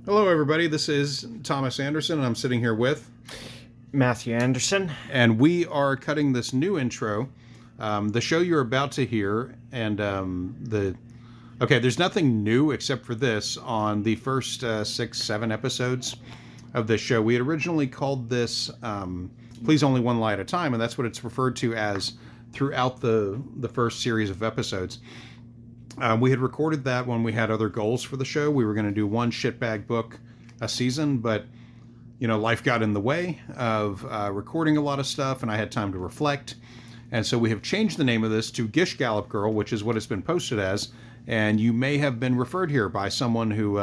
Hello, everybody. This is Thomas Anderson, and I'm sitting here with Matthew Anderson. And we are cutting this new intro. The show you're about to hear, and there's nothing new except for this on the first 6-7 episodes of this show. We had originally called this Please Only One Lie at a Time, and that's what it's referred to as throughout the first series of episodes. We had recorded that when we had other goals for the show. We were going to do one shitbag book a season, but life got in the way of recording a lot of stuff, and I had time to reflect. And so we have changed the name of this to Gish Gallop Girl, which is what it's been posted as. And you may have been referred here by someone who,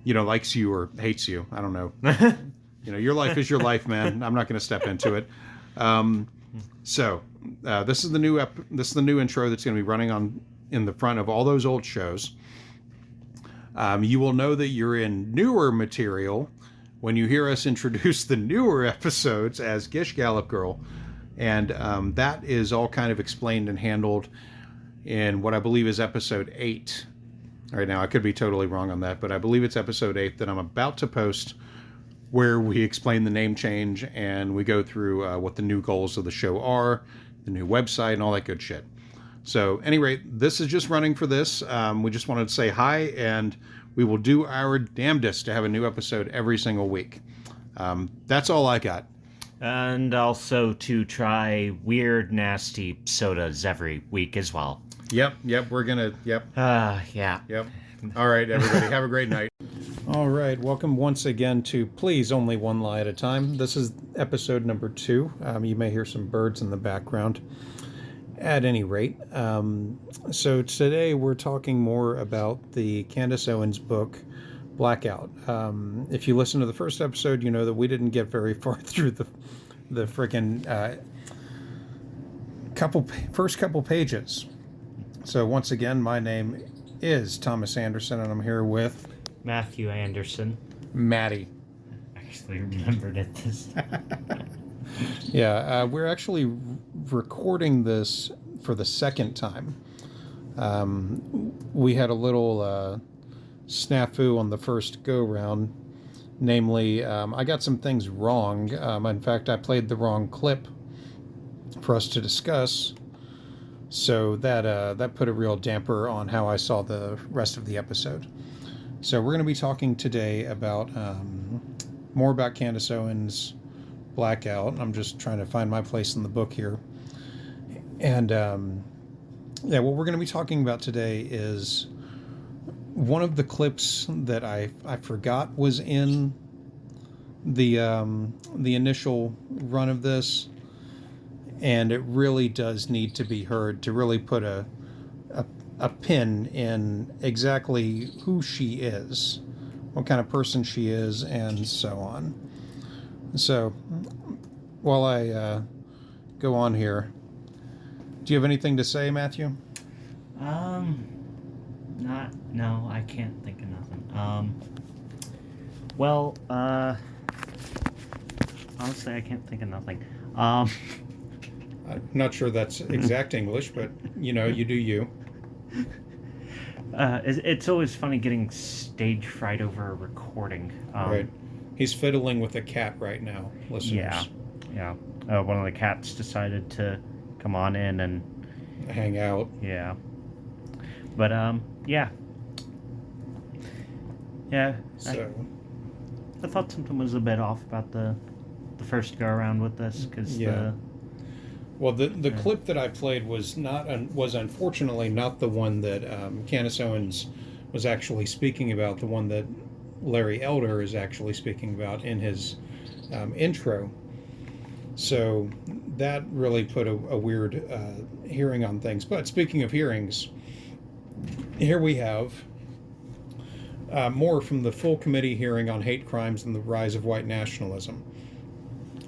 likes you or hates you. I don't know. Your life is your life, man. I'm not going to step into it. So this is the new intro that's going to be running in the front of all those old shows. You will know that you're in newer material when you hear us introduce the newer episodes as Gish Gallop Girl. And that is all kind of explained and handled in what I believe is episode 8. Right now, I could be totally wrong on that, but I believe it's episode 8 that I'm about to post, where we explain the name change and we go through what the new goals of the show are, the new website, and all that good shit. So, at any rate, this is just running for this. We just wanted to say hi, and we will do our damnedest to have a new episode every single week. That's all I got. And also to try weird, nasty sodas every week as well. Yep, we're gonna, yep. Yeah. Yep. All right, everybody, have a great night. All right, welcome once again to Please Only One Lie at a Time. This is episode number 2. You may hear some birds in the background. At any rate, so today we're talking more about the Candace Owens book, Blackout. If you listen to the first episode, you know that we didn't get very far through the frickin' first couple pages. So once again, my name is Thomas Anderson, and I'm here with Matthew Anderson. Maddie. Actually remembered it this time. Yeah, we're actually recording this for the second time. We had a little snafu on the first go-round. Namely, I got some things wrong. In fact, I played the wrong clip for us to discuss. So that put a real damper on how I saw the rest of the episode. So we're going to be talking today about more about Candace Owens' Blackout. I'm just trying to find my place in the book here. And what we're going to be talking about today is one of the clips that I forgot was in the initial run of this, and it really does need to be heard to really put a pin in exactly who she is, what kind of person she is, and so on. So, while I go on here, do you have anything to say, Matthew? No, I can't think of nothing. Honestly, I can't think of nothing. I'm not sure that's exact English, but, you do you. It's always funny getting stage fright over a recording. Right. He's fiddling with a cat right now, listeners. Yeah. One of the cats decided to come on in and hang out. Yeah. But, yeah. Yeah. So I thought something was a bit off about the first go around with this, because the clip that I played was unfortunately not the one that Candace Owens was actually speaking about. The one that Larry Elder is actually speaking about in his intro. So that really put a weird hearing on things. But speaking of hearings, here we have more from the full committee hearing on hate crimes and the rise of white nationalism.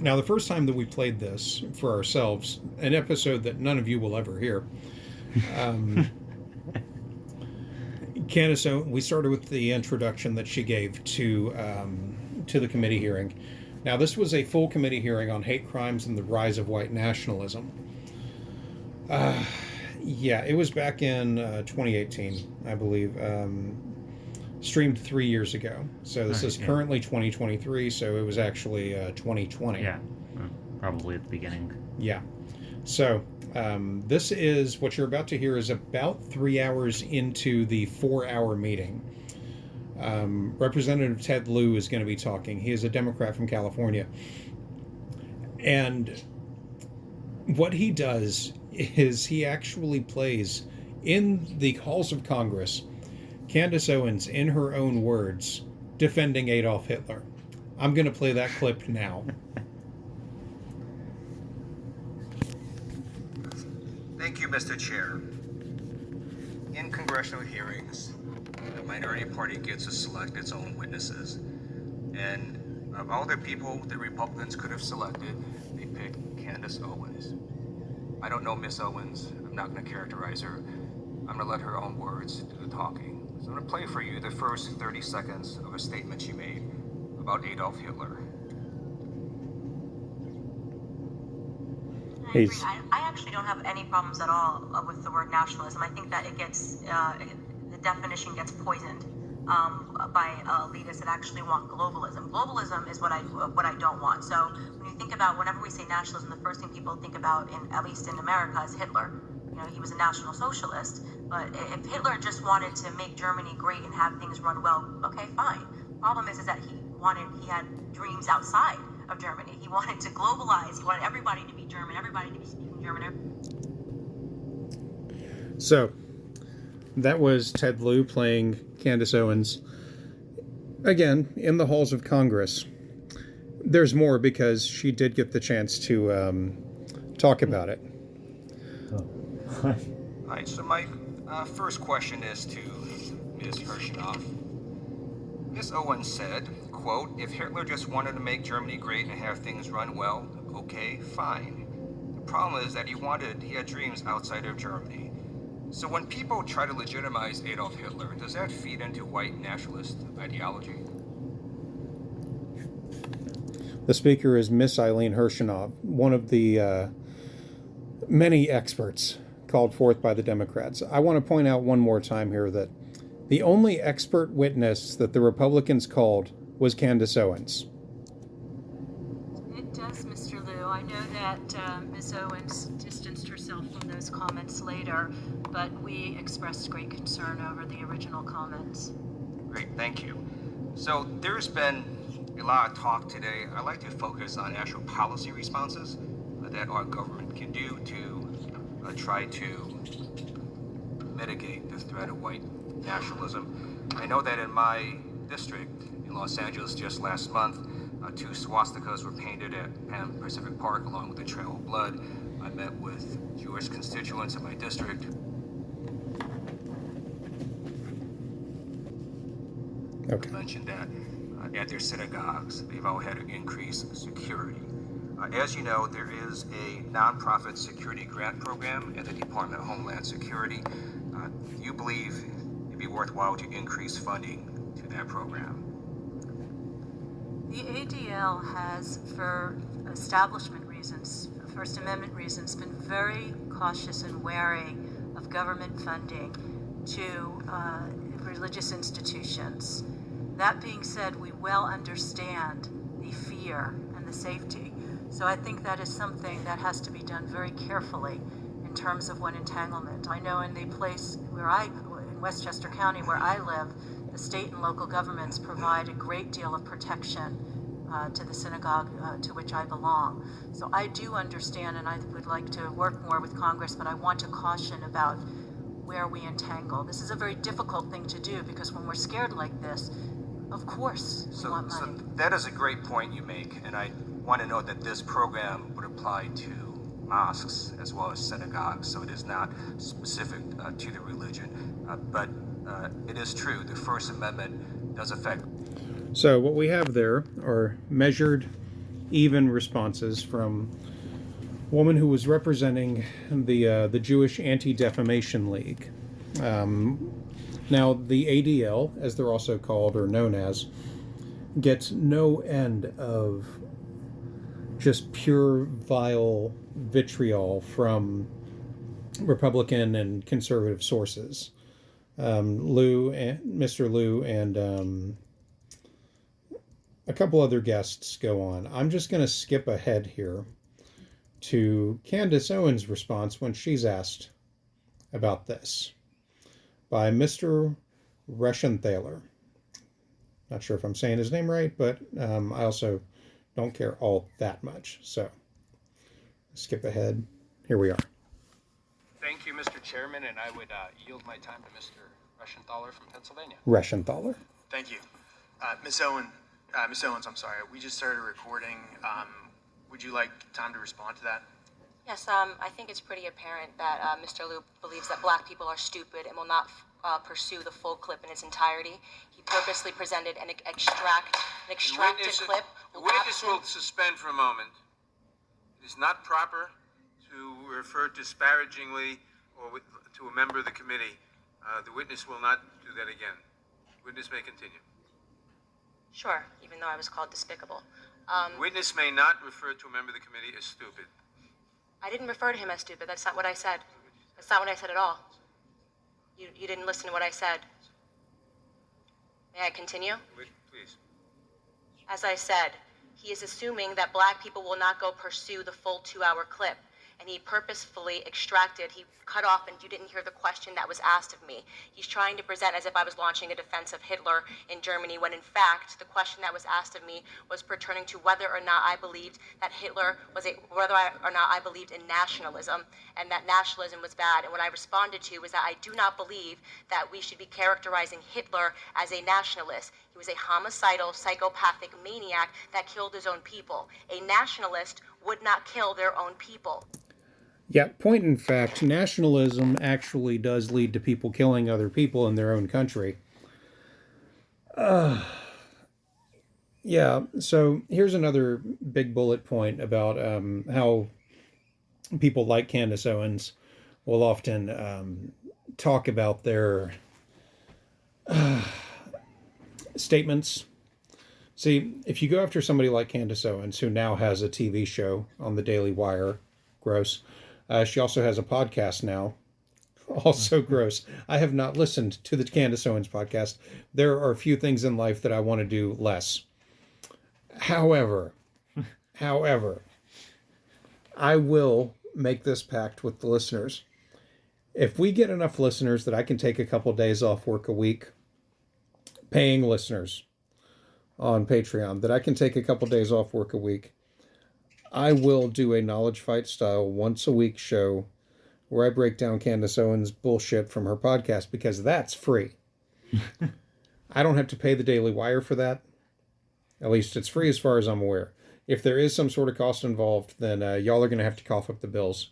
Now, the first time that we played this for ourselves, an episode that none of you will ever hear, Candace, we started with the introduction that she gave to the committee hearing. Now, this was a full committee hearing on hate crimes and the rise of white nationalism. It was back in 2018, I believe. streamed 3 years ago. So this is currently 2023, so it was actually 2020. Yeah, probably at the beginning. Yeah. So this is, what you're about to hear is about 3 hours into the 4-hour meeting. Representative Ted Lieu is going to be talking. He is a Democrat from California. And what he does is he actually plays in the halls of Congress Candace Owens, in her own words, defending Adolf Hitler. I'm going to play that clip now. Thank you, Mr. Chair. In congressional hearings, the minority party gets to select its own witnesses. And of all the people that Republicans could have selected, they picked Candace Owens. I don't know Miss Owens. I'm not going to characterize her. I'm going to let her own words do the talking. So I'm going to play for you the first 30 seconds of a statement she made about Adolf Hitler. I actually don't have any problems at all with the word nationalism. I think that it gets, the definition gets poisoned by elitists that actually want globalism. Globalism is what I don't want. So when you think about, whenever we say nationalism, the first thing people think about, at least in America, is Hitler. You know, he was a National Socialist, but if Hitler just wanted to make Germany great and have things run well, okay, fine. Problem is that he had dreams outside of Germany. He wanted to globalize. He wanted everybody to be German, everybody to be speaking German. So, that was Ted Lieu playing Candace Owens, again, in the halls of Congress. There's more because she did get the chance to talk about it. All right, so my first question is to Ms. Hirschnoff. Ms. Owens said, quote, if Hitler just wanted to make Germany great and have things run well, okay, fine. The problem is that he had dreams outside of Germany. So when people try to legitimize Adolf Hitler, does that feed into white nationalist ideology? The speaker is Miss Eileen Hirschnoff, one of the many experts called forth by the Democrats. I want to point out one more time here that the only expert witness that the Republicans called was Candace Owens. It does, Mr. Lieu. I know that Ms. Owens distanced herself from those comments later, but we expressed great concern over the original comments. Great, thank you. So there's been a lot of talk today. I'd like to focus on actual policy responses that our government can do to try to mitigate the threat of white nationalism. I know that in my district in Los Angeles just last month, 2 swastikas were painted at Pan Pacific Park along with the Trail of Blood. I met with Jewish constituents in my district. Okay. Mentioned that at their synagogues, they've all had to increase security. As you know, there is a nonprofit security grant program at the Department of Homeland Security. Do you believe it'd be worthwhile to increase funding to that program? The ADL has, for establishment reasons, First Amendment reasons, been very cautious and wary of government funding to religious institutions. That being said, we well understand the fear and the safety. So I think that is something that has to be done very carefully in terms of what entanglement. I know in the place in Westchester County where I live, the state and local governments provide a great deal of protection to the synagogue to which I belong. So I do understand, and I would like to work more with Congress, but I want to caution about where we entangle. This is a very difficult thing to do because when we're scared like this, of course we want money. So that is a great point you make, and I want to note that this program would apply to mosques as well as synagogues, so it is not specific to the religion. But it is true, the First Amendment does affect. So what we have there are measured, even responses from a woman who was representing the Jewish Anti-Defamation League. Now, the ADL, as they're also called or known as, gets no end of just pure vile vitriol from Republican and conservative sources. Mr. Lou, and a couple other guests go on. I'm just going to skip ahead here to Candace Owens' response when she's asked about this by Mr. Reschenthaler. Not sure if I'm saying his name right, but I also don't care all that much. So, skip ahead. Here we are. Thank you, Mr. Chairman, and I would yield my time to Mr. Reschenthaler from Pennsylvania. Reschenthaler. Thank you. Miss Owens, I'm sorry. We just started recording. Would you like time to respond to that? Yes, I think it's pretty apparent that Mr. Liu believes that black people are stupid and will not pursue the full clip in its entirety. He purposely presented an extracted clip. The witness will suspend for a moment. It is not proper to refer disparagingly to a member of the committee. The witness will not do that again. Witness may continue. Sure, even though I was called despicable. Witness may not refer to a member of the committee as stupid. I didn't refer to him as stupid. That's not what I said. That's not what I said at all. You didn't listen to what I said. May I continue? Please. As I said, he is assuming that black people will not go pursue the full 2-hour clip. And he purposefully he cut off, and you didn't hear the question that was asked of me. He's trying to present as if I was launching a defense of Hitler in Germany, when in fact, the question that was asked of me was pertaining to whether or not I believed that whether or not I believed in nationalism, and that nationalism was bad. And what I responded to was that I do not believe that we should be characterizing Hitler as a nationalist. He was a homicidal, psychopathic maniac that killed his own people. A nationalist would not kill their own people. Yeah, point in fact, nationalism actually does lead to people killing other people in their own country. Yeah, so here's another big bullet point about how people like Candace Owens will often talk about their statements. See, if you go after somebody like Candace Owens, who now has a TV show on the Daily Wire, gross. She also has a podcast now, also gross. I have not listened to the Candace Owens podcast. There are a few things in life that I want to do less. However, I will make this pact with the listeners. If we get enough listeners that I can take a couple days off work a week, paying listeners on Patreon, that I can take a couple days off work a week, I will do a Knowledge Fight style once a week show where I break down Candace Owens' bullshit from her podcast, because that's free. I don't have to pay the Daily Wire for that. At least it's free as far as I'm aware. If there is some sort of cost involved, then y'all are going to have to cough up the bills.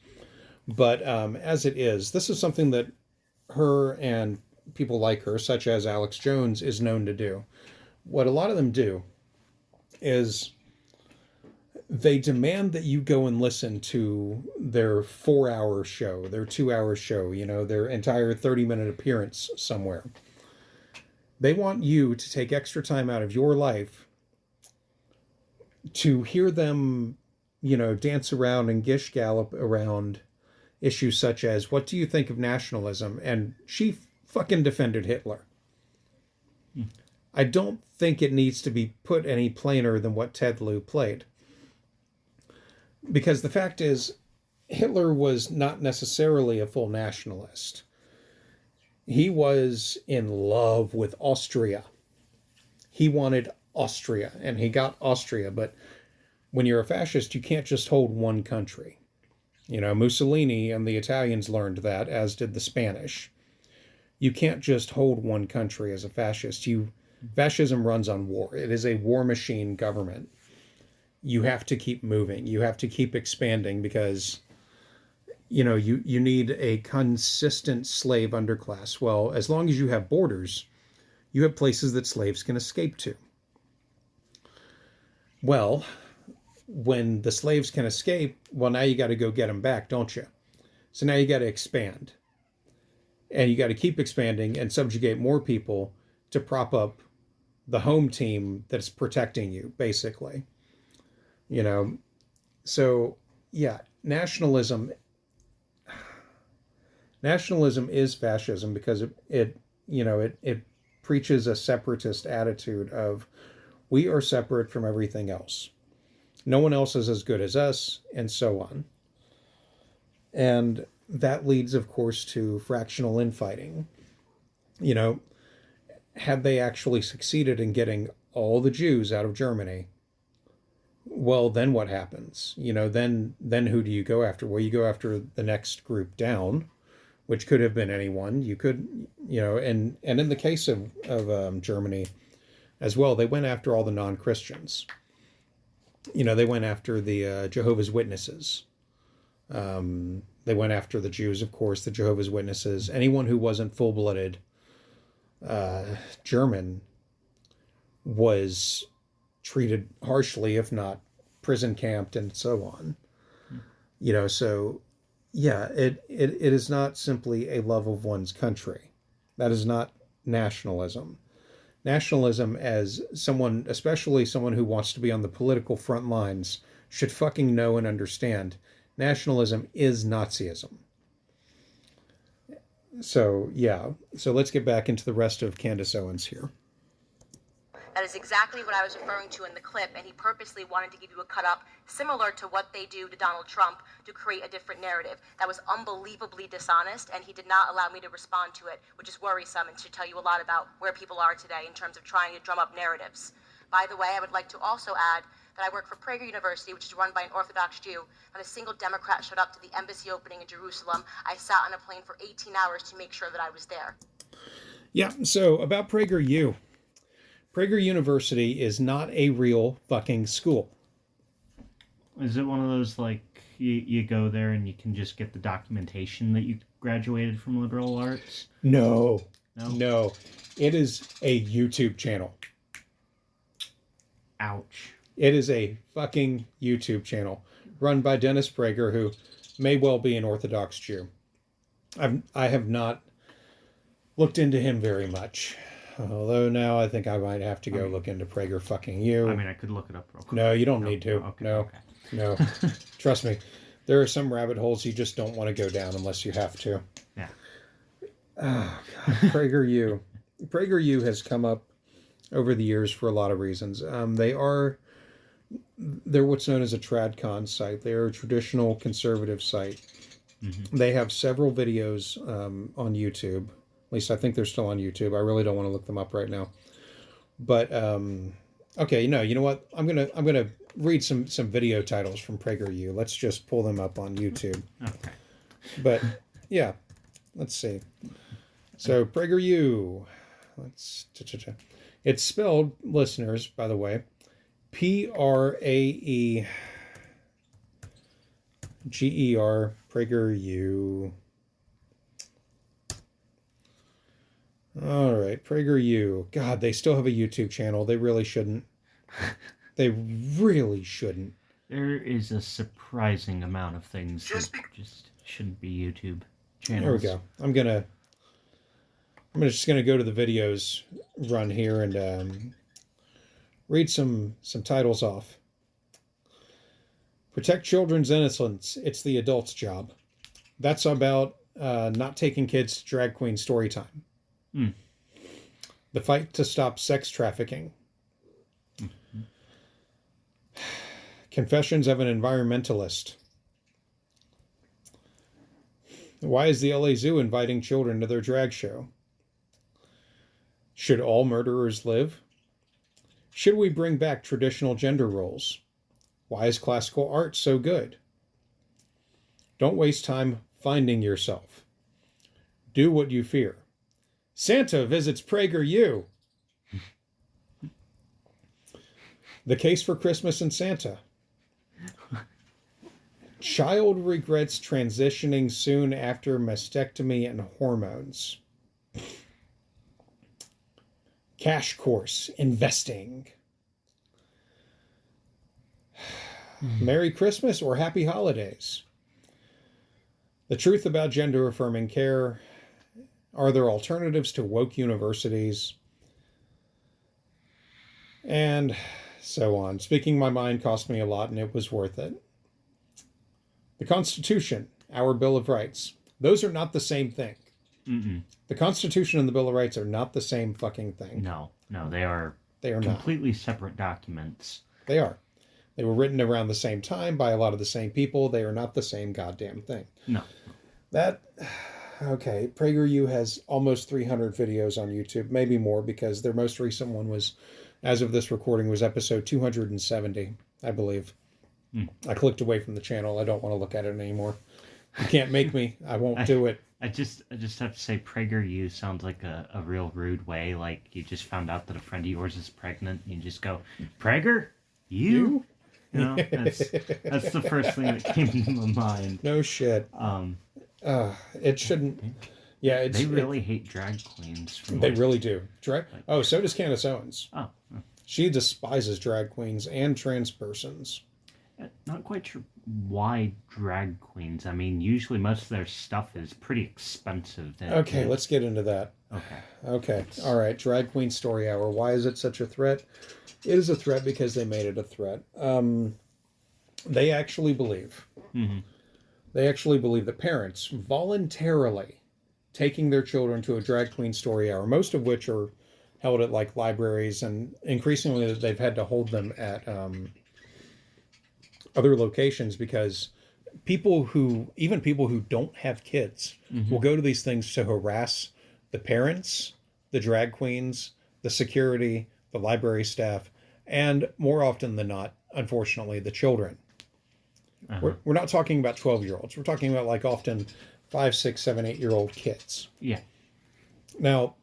But as it is, this is something that her and people like her, such as Alex Jones, is known to do. What a lot of them do is they demand that you go and listen to their 4-hour show, their 2-hour show, their entire 30-minute appearance somewhere. They want you to take extra time out of your life to hear them, dance around and gish gallop around issues such as, what do you think of nationalism? And she fucking defended Hitler. I don't think it needs to be put any plainer than what Ted Lieu played. Because the fact is, Hitler was not necessarily a full nationalist. He was in love with Austria. He wanted Austria, and he got Austria. But when you're a fascist, you can't just hold one country. Mussolini and the Italians learned that, as did the Spanish. You can't just hold one country as a fascist. Fascism runs on war. It is a war machine government. You have to keep moving. You have to keep expanding, because, you need a consistent slave underclass. Well, as long as you have borders, you have places that slaves can escape to. Well, when the slaves can escape, well, now you got to go get them back, don't you? So now you got to expand. And you got to keep expanding and subjugate more people to prop up the home team that's protecting you, basically. So yeah, nationalism is fascism, because it it preaches a separatist attitude of we are separate from everything else. No one else is as good as us, and so on. And that leads, of course, to fractional infighting. Had they actually succeeded in getting all the Jews out of Germany, well, then what happens? Then who do you go after? Well, you go after the next group down, which could have been anyone. You could, and in the case of Germany as well, they went after all the non-Christians. They went after the Jehovah's Witnesses. They went after the Jews, of course, the Jehovah's Witnesses, anyone who wasn't full-blooded German was treated harshly, if not prison camped and so on. So yeah, it is not simply a love of one's country. That is not nationalism. Nationalism, as someone, especially someone who wants to be on the political front lines, should fucking know and understand. Nationalism is Nazism. So, yeah. So let's get back into the rest of Candace Owens here. That is exactly what I was referring to in the clip, and he purposely wanted to give you a cut-up similar to what they do to Donald Trump to create a different narrative. That was unbelievably dishonest, and he did not allow me to respond to it, which is worrisome and should tell you a lot about where people are today in terms of trying to drum up narratives. By the way, I would like to also add that I work for Prager University, which is run by an Orthodox Jew. Not a single Democrat showed up to the embassy opening in Jerusalem. I sat on a plane for 18 hours to make sure that I was there. Yeah, so about PragerU. Prager University is not a real fucking school. Is it one of those, like, you go there and you can just get the documentation that you graduated from liberal arts? No. It is a YouTube channel. Ouch. It is a fucking YouTube channel run by Dennis Prager, who may well be an Orthodox Jew. I have not looked into him very much. Although now I think I might have to go look into Prager fucking you. I could look it up real quick. No, you don't need to. Okay, No. Trust me. There are some rabbit holes you just don't want to go down unless you have to. Yeah. Oh, God. PragerU. PragerU has come up over the years for a lot of reasons. They're what's known as a TradCon site. They're a traditional conservative site. Mm-hmm. They have several videos on YouTube. At least I think they're still on YouTube. I really don't want to look them up right now. But okay, you know what? I'm gonna read some video titles from PragerU. Let's just pull them up on YouTube. Okay. But yeah, let's see. So PragerU. It's spelled, listeners, by the way, Praeger, PragerU. All right, PragerU. God, they still have a YouTube channel. They really shouldn't. They really shouldn't. There is a surprising amount of things that just shouldn't be YouTube channels. There we go. I'm just gonna go to the videos run here and read some titles off. Protect children's innocence. It's the adult's job. That's about not taking kids to drag queen story time. The fight to stop sex trafficking. Mm-hmm. Confessions of an Environmentalist. Why is the LA Zoo inviting children to their drag show? Should all murderers live? Should we bring back traditional gender roles? Why is classical art so good? Don't waste time finding yourself. Do what you fear. Santa visits PragerU. The case for Christmas and Santa. Child regrets transitioning soon after mastectomy and hormones. Cash course, investing. Merry Christmas or Happy Holidays. The truth about gender affirming care. Are there alternatives to woke universities? And so on. Speaking my mind cost me a lot, and it was worth it. The Constitution, our Bill of Rights. Those are not the same thing. Mm-mm. The Constitution and the Bill of Rights are not the same fucking thing. No, they are not. completely separate documents. They are. They were written around the same time by a lot of the same people. They are not the same goddamn thing. No. Okay, PragerU has almost 300 videos on YouTube, maybe more, because their most recent one was, as of this recording, was episode 270, I believe. I clicked away from the channel. I don't want to look at it anymore. You can't make me. I won't do it. I just have to say, PragerU sounds like a real rude way. Like you just found out that a friend of yours is pregnant, and you just go, Prager? You? You know, that's the first thing that came to my mind. No shit. It shouldn't. Yeah, they really hate drag queens. They really do. So does Candace Owens. Oh. She despises drag queens and trans persons. Not quite sure why drag queens. I mean, usually most of their stuff is pretty expensive. Okay, let's get into that. Okay. All right. Drag Queen Story Hour. Why is it such a threat? It is a threat because they made it a threat. They actually believe. Mm-hmm. They actually believe that parents voluntarily taking their children to a drag queen story hour, most of which are held at like libraries, and increasingly they've had to hold them at other locations, because even people who don't have kids will go to these things to harass the parents, the drag queens, the security, the library staff, and more often than not, unfortunately, the children. We're not talking about 12-year-olds. We're talking about like often 5, 6, 7, 8-year-old kids. Yeah. Now,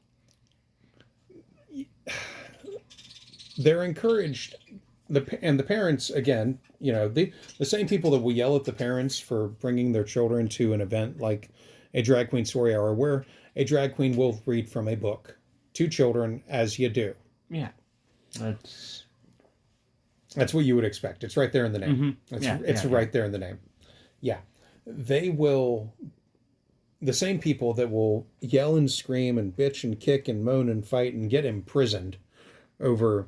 they're encouraged, the parents, again, you know, the same people that will yell at the parents for bringing their children to an event like a drag queen story hour, where a drag queen will read from a book to children, as you do. Yeah. That's what you would expect. It's right there in the name. Mm-hmm. It's right there in the name. Yeah. They will, the same people that will yell and scream and bitch and kick and moan and fight and get imprisoned over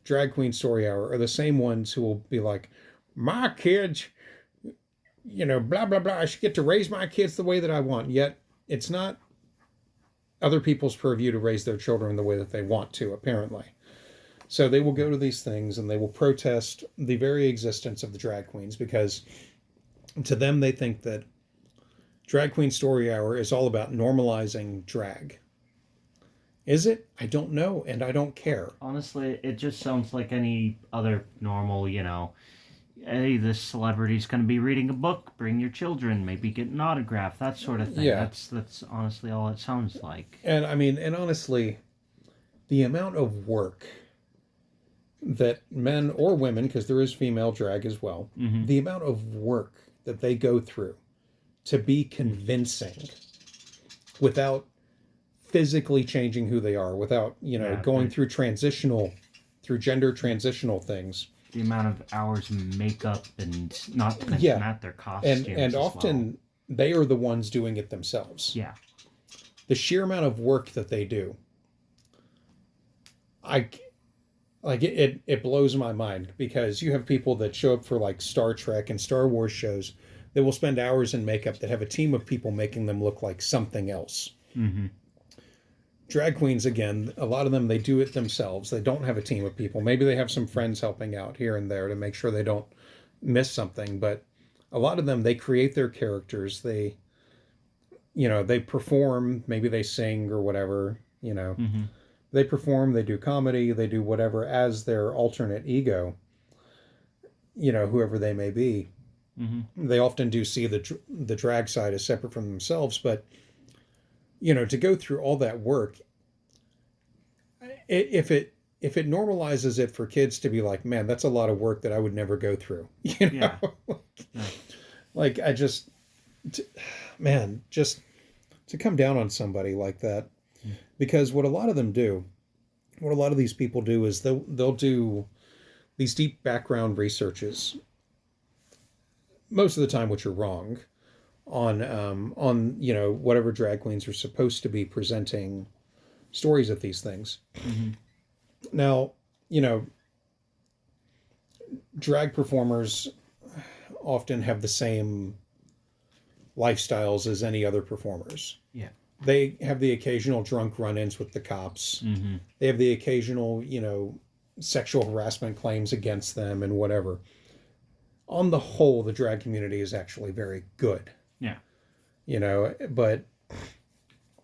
drag queen story hour are the same ones who will be like, my kids, you know, blah, blah, blah. I should get to raise my kids the way that I want. Yet it's not other people's purview to raise their children the way that they want to, apparently. So they will go to these things and they will protest the very existence of the drag queens, because to them, they think that Drag Queen Story Hour is all about normalizing drag. Is it? I don't know, and I don't care. Honestly, it just sounds like any other normal, you know, hey, this celebrity's going to be reading a book, bring your children, maybe get an autograph, that sort of thing. Yeah. That's honestly all it sounds like. And I mean, and honestly, the amount of work that men or women, because there is female drag as well, the amount of work that they go through to be convincing without physically changing who they are, without, you know, going through gender transitional things. The amount of hours of makeup and not to mention that, their costumes. And often they are the ones doing it themselves. Yeah. The sheer amount of work that they do, it blows my mind, because you have people that show up for like Star Trek and Star Wars shows that will spend hours in makeup that have a team of people making them look like something else. Mm-hmm. Drag queens, again, a lot of them, they do it themselves. They don't have a team of people. Maybe they have some friends helping out here and there to make sure they don't miss something. But a lot of them, they create their characters. They, you know, they perform. Maybe they sing or whatever, you know. Mm-hmm. They perform, they do comedy, they do whatever as their alternate ego, you know, whoever they may be. Mm-hmm. They often do see the drag side as separate from themselves, but, you know, to go through all that work, if it normalizes it for kids to be like, man, that's a lot of work that I would never go through, you know? Yeah. Like, I just, man, just to come down on somebody like that. Because what a lot of these people do is they'll do these deep background researches, most of the time, which are wrong, on you know, whatever drag queens are supposed to be presenting stories at these things. Mm-hmm. Now, you know, drag performers often have the same lifestyles as any other performers. Yeah. They have the occasional drunk run-ins with the cops. Mm-hmm. They have the occasional, sexual harassment claims against them and whatever. On the whole, the drag community is actually very good. Yeah. But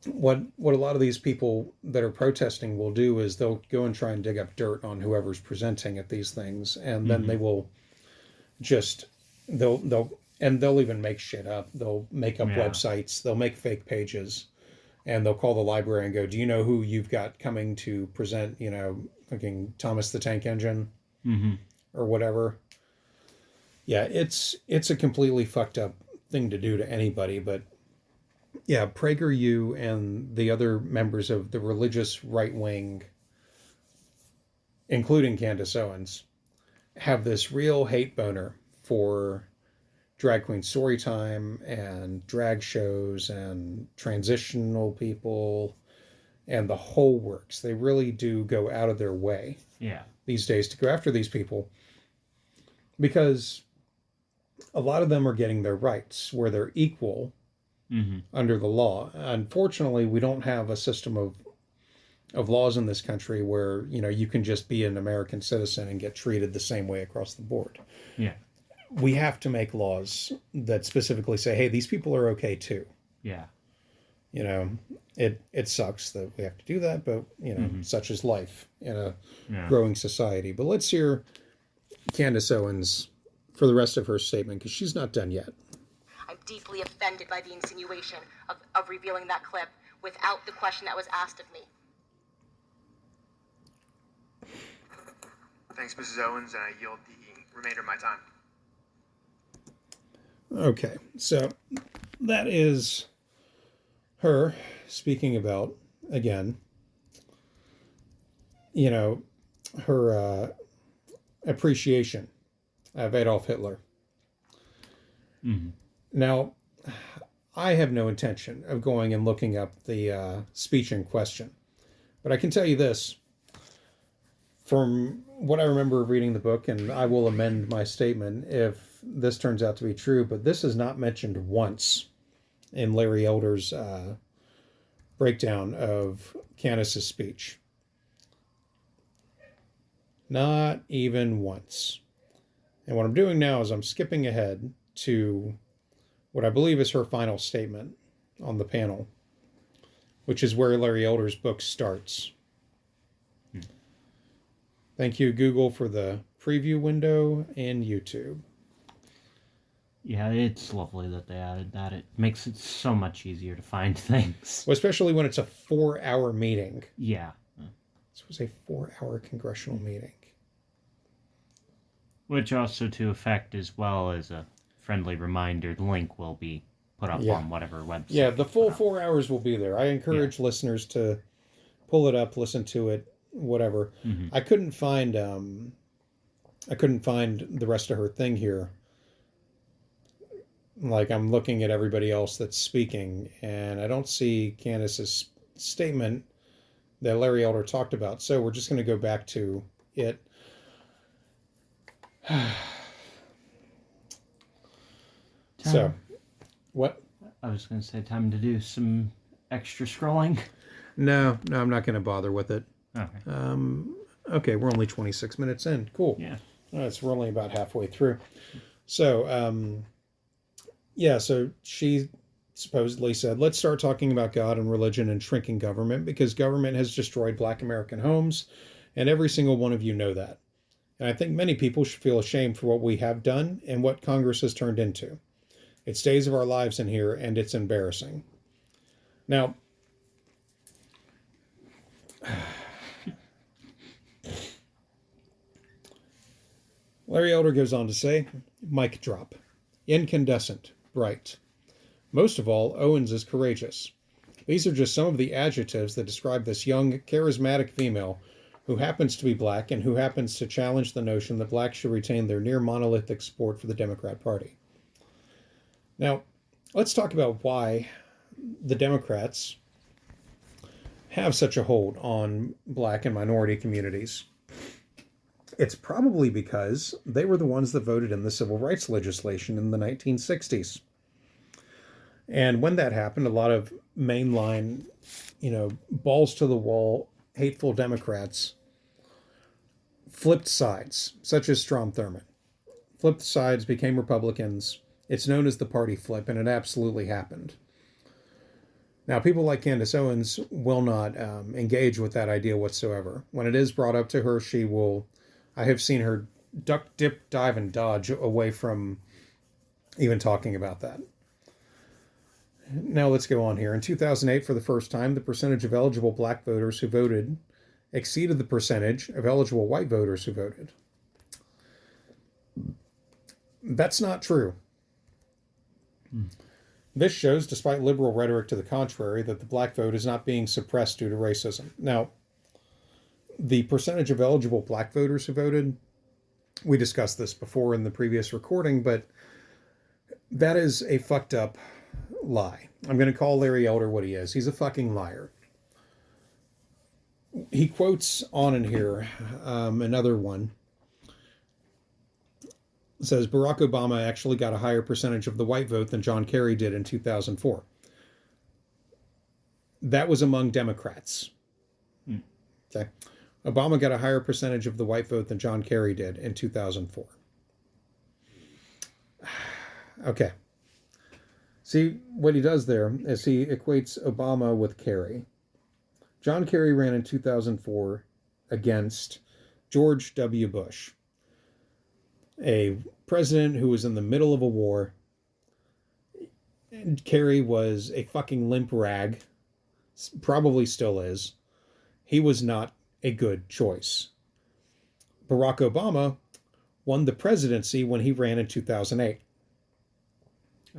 what a lot of these people that are protesting will do is they'll go and try and dig up dirt on whoever's presenting at these things, and then they will just they'll even make shit up. They'll make up websites. They'll make fake pages, and they'll call the library and go, "Do you know who you've got coming to present? Fucking Thomas the Tank Engine, or whatever." Yeah, it's a completely fucked up thing to do to anybody, but yeah, PragerU and the other members of the religious right wing, including Candace Owens, have this real hate boner for drag queen story time and drag shows and transitional people and the whole works. They really do go out of their way these days to go after these people, because a lot of them are getting their rights where they're equal under the law. Unfortunately, we don't have a system of laws in this country where, you can just be an American citizen and get treated the same way across the board. Yeah. We have to make laws that specifically say, hey, these people are okay too. Yeah. It sucks that we have to do that, but, such is life in a growing society. But let's hear Candace Owens for the rest of her statement, because she's not done yet. I'm deeply offended by the insinuation of revealing that clip without the question that was asked of me. Thanks, Mrs. Owens, and I yield the remainder of my time. Okay, so that is her speaking about, again, her appreciation of Adolf Hitler. Now, I have no intention of going and looking up the speech in question, but I can tell you this. From what I remember of reading the book, and I will amend my statement if this turns out to be true, but this is not mentioned once in Larry Elder's breakdown of Candace's speech. Not even once. And what I'm doing now is I'm skipping ahead to what I believe is her final statement on the panel, which is where Larry Elder's book starts. Thank you, Google, for the preview window and YouTube. Yeah, it's lovely that they added that. It makes it so much easier to find things. Well, especially when it's a 4-hour meeting. Yeah. This was a 4-hour congressional meeting. Which also to effect, as well as a friendly reminder, the link will be put up on whatever website. Yeah, the full 4 hours will be there. I encourage listeners to pull it up, listen to it, whatever. I couldn't find the rest of her thing here. Like, I'm looking at everybody else that's speaking, and I don't see Candace's statement that Larry Elder talked about. So we're just going to go back to it. So, what? I was going to say time to do some extra scrolling. No, I'm not going to bother with it. Okay. Okay, we're only 26 minutes in. Cool. Yeah. So we're only about halfway through. So, so she supposedly said, let's start talking about God and religion and shrinking government, because government has destroyed Black American homes, and every single one of you know that. And I think many people should feel ashamed for what we have done and what Congress has turned into. It's days of our lives in here, and it's embarrassing. Now, Larry Elder goes on to say, mic drop. Incandescent, bright. Most of all, Owens is courageous. These are just some of the adjectives that describe this young, charismatic female who happens to be Black and who happens to challenge the notion that Blacks should retain their near monolithic support for the Democrat Party. Now, let's talk about why the Democrats have such a hold on Black and minority communities. It's probably because they were the ones that voted in the civil rights legislation in the 1960s. And when that happened, a lot of mainline, balls to the wall, hateful Democrats flipped sides, such as Strom Thurmond. Flipped sides, became Republicans. It's known as the party flip, and it absolutely happened. Now, people like Candace Owens will not engage with that idea whatsoever. When it is brought up to her, she will... I have seen her duck, dip, dive, and dodge away from even talking about that. Now let's go on here. In 2008, for the first time, the percentage of eligible black voters who voted exceeded the percentage of eligible white voters who voted. That's not true. This shows, despite liberal rhetoric to the contrary, that the black vote is not being suppressed due to racism. Now, the percentage of eligible black voters who voted, we discussed this before in the previous recording, but that is a fucked up lie. I'm going to call Larry Elder what he is. He's a fucking liar. He quotes on in here another one. It says Barack Obama actually got a higher percentage of the white vote than John Kerry did in 2004. That was among Democrats. Okay. Obama got a higher percentage of the white vote than John Kerry did in 2004. Okay. See, what he does there is he equates Obama with Kerry. John Kerry ran in 2004 against George W. Bush, a president who was in the middle of a war. And Kerry was a fucking limp rag, probably still is. He was not a good choice. Barack Obama won the presidency when he ran in 2008.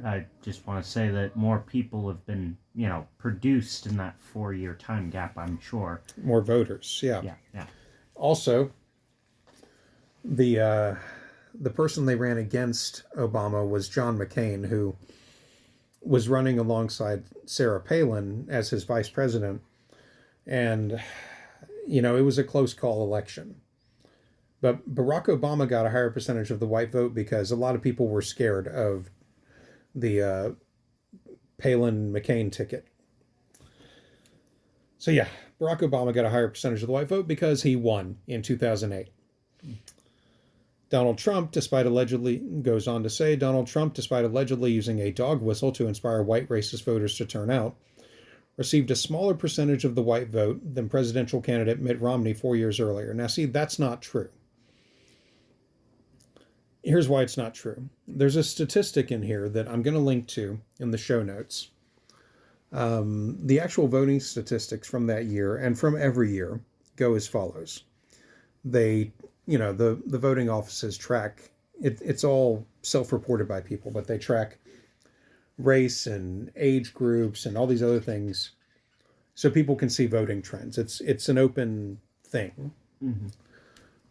I just want to say that more people have been, produced in that 4-year time gap, I'm sure. More voters, yeah. Yeah. Also, the person they ran against Obama was John McCain, who was running alongside Sarah Palin as his vice president. And, it was a close call election. But Barack Obama got a higher percentage of the white vote because a lot of people were scared of the Palin-McCain ticket. So yeah, Barack Obama got a higher percentage of the white vote because he won in 2008. Donald Trump, despite allegedly using a dog whistle to inspire white racist voters to turn out, received a smaller percentage of the white vote than presidential candidate Mitt Romney 4 years earlier. Now see, that's not true. Here's why it's not true. There's a statistic in here that I'm going to link to in the show notes. The actual voting statistics from that year and from every year go as follows. They, the voting offices track, it's all self-reported by people, but they track race and age groups and all these other things so people can see voting trends. It's an open thing. Mm-hmm.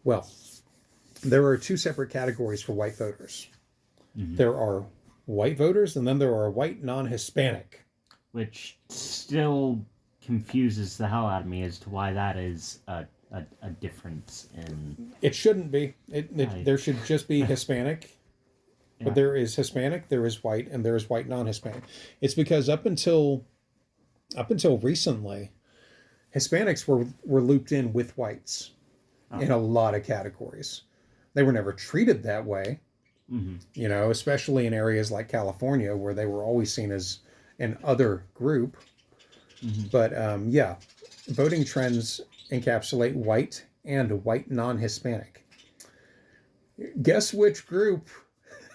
Well, there are two separate categories for white voters. Mm-hmm. There are white voters, and then there are white non-Hispanic. Which still confuses the hell out of me as to why that is a difference in... It shouldn't be. There should just be Hispanic. Yeah. But there is Hispanic, there is white, and there is white non-Hispanic. It's because up until recently, Hispanics were looped in with whites in a lot of categories. They were never treated that way, especially in areas like California where they were always seen as an other group. Mm-hmm. But voting trends encapsulate white and white non-Hispanic. Guess which group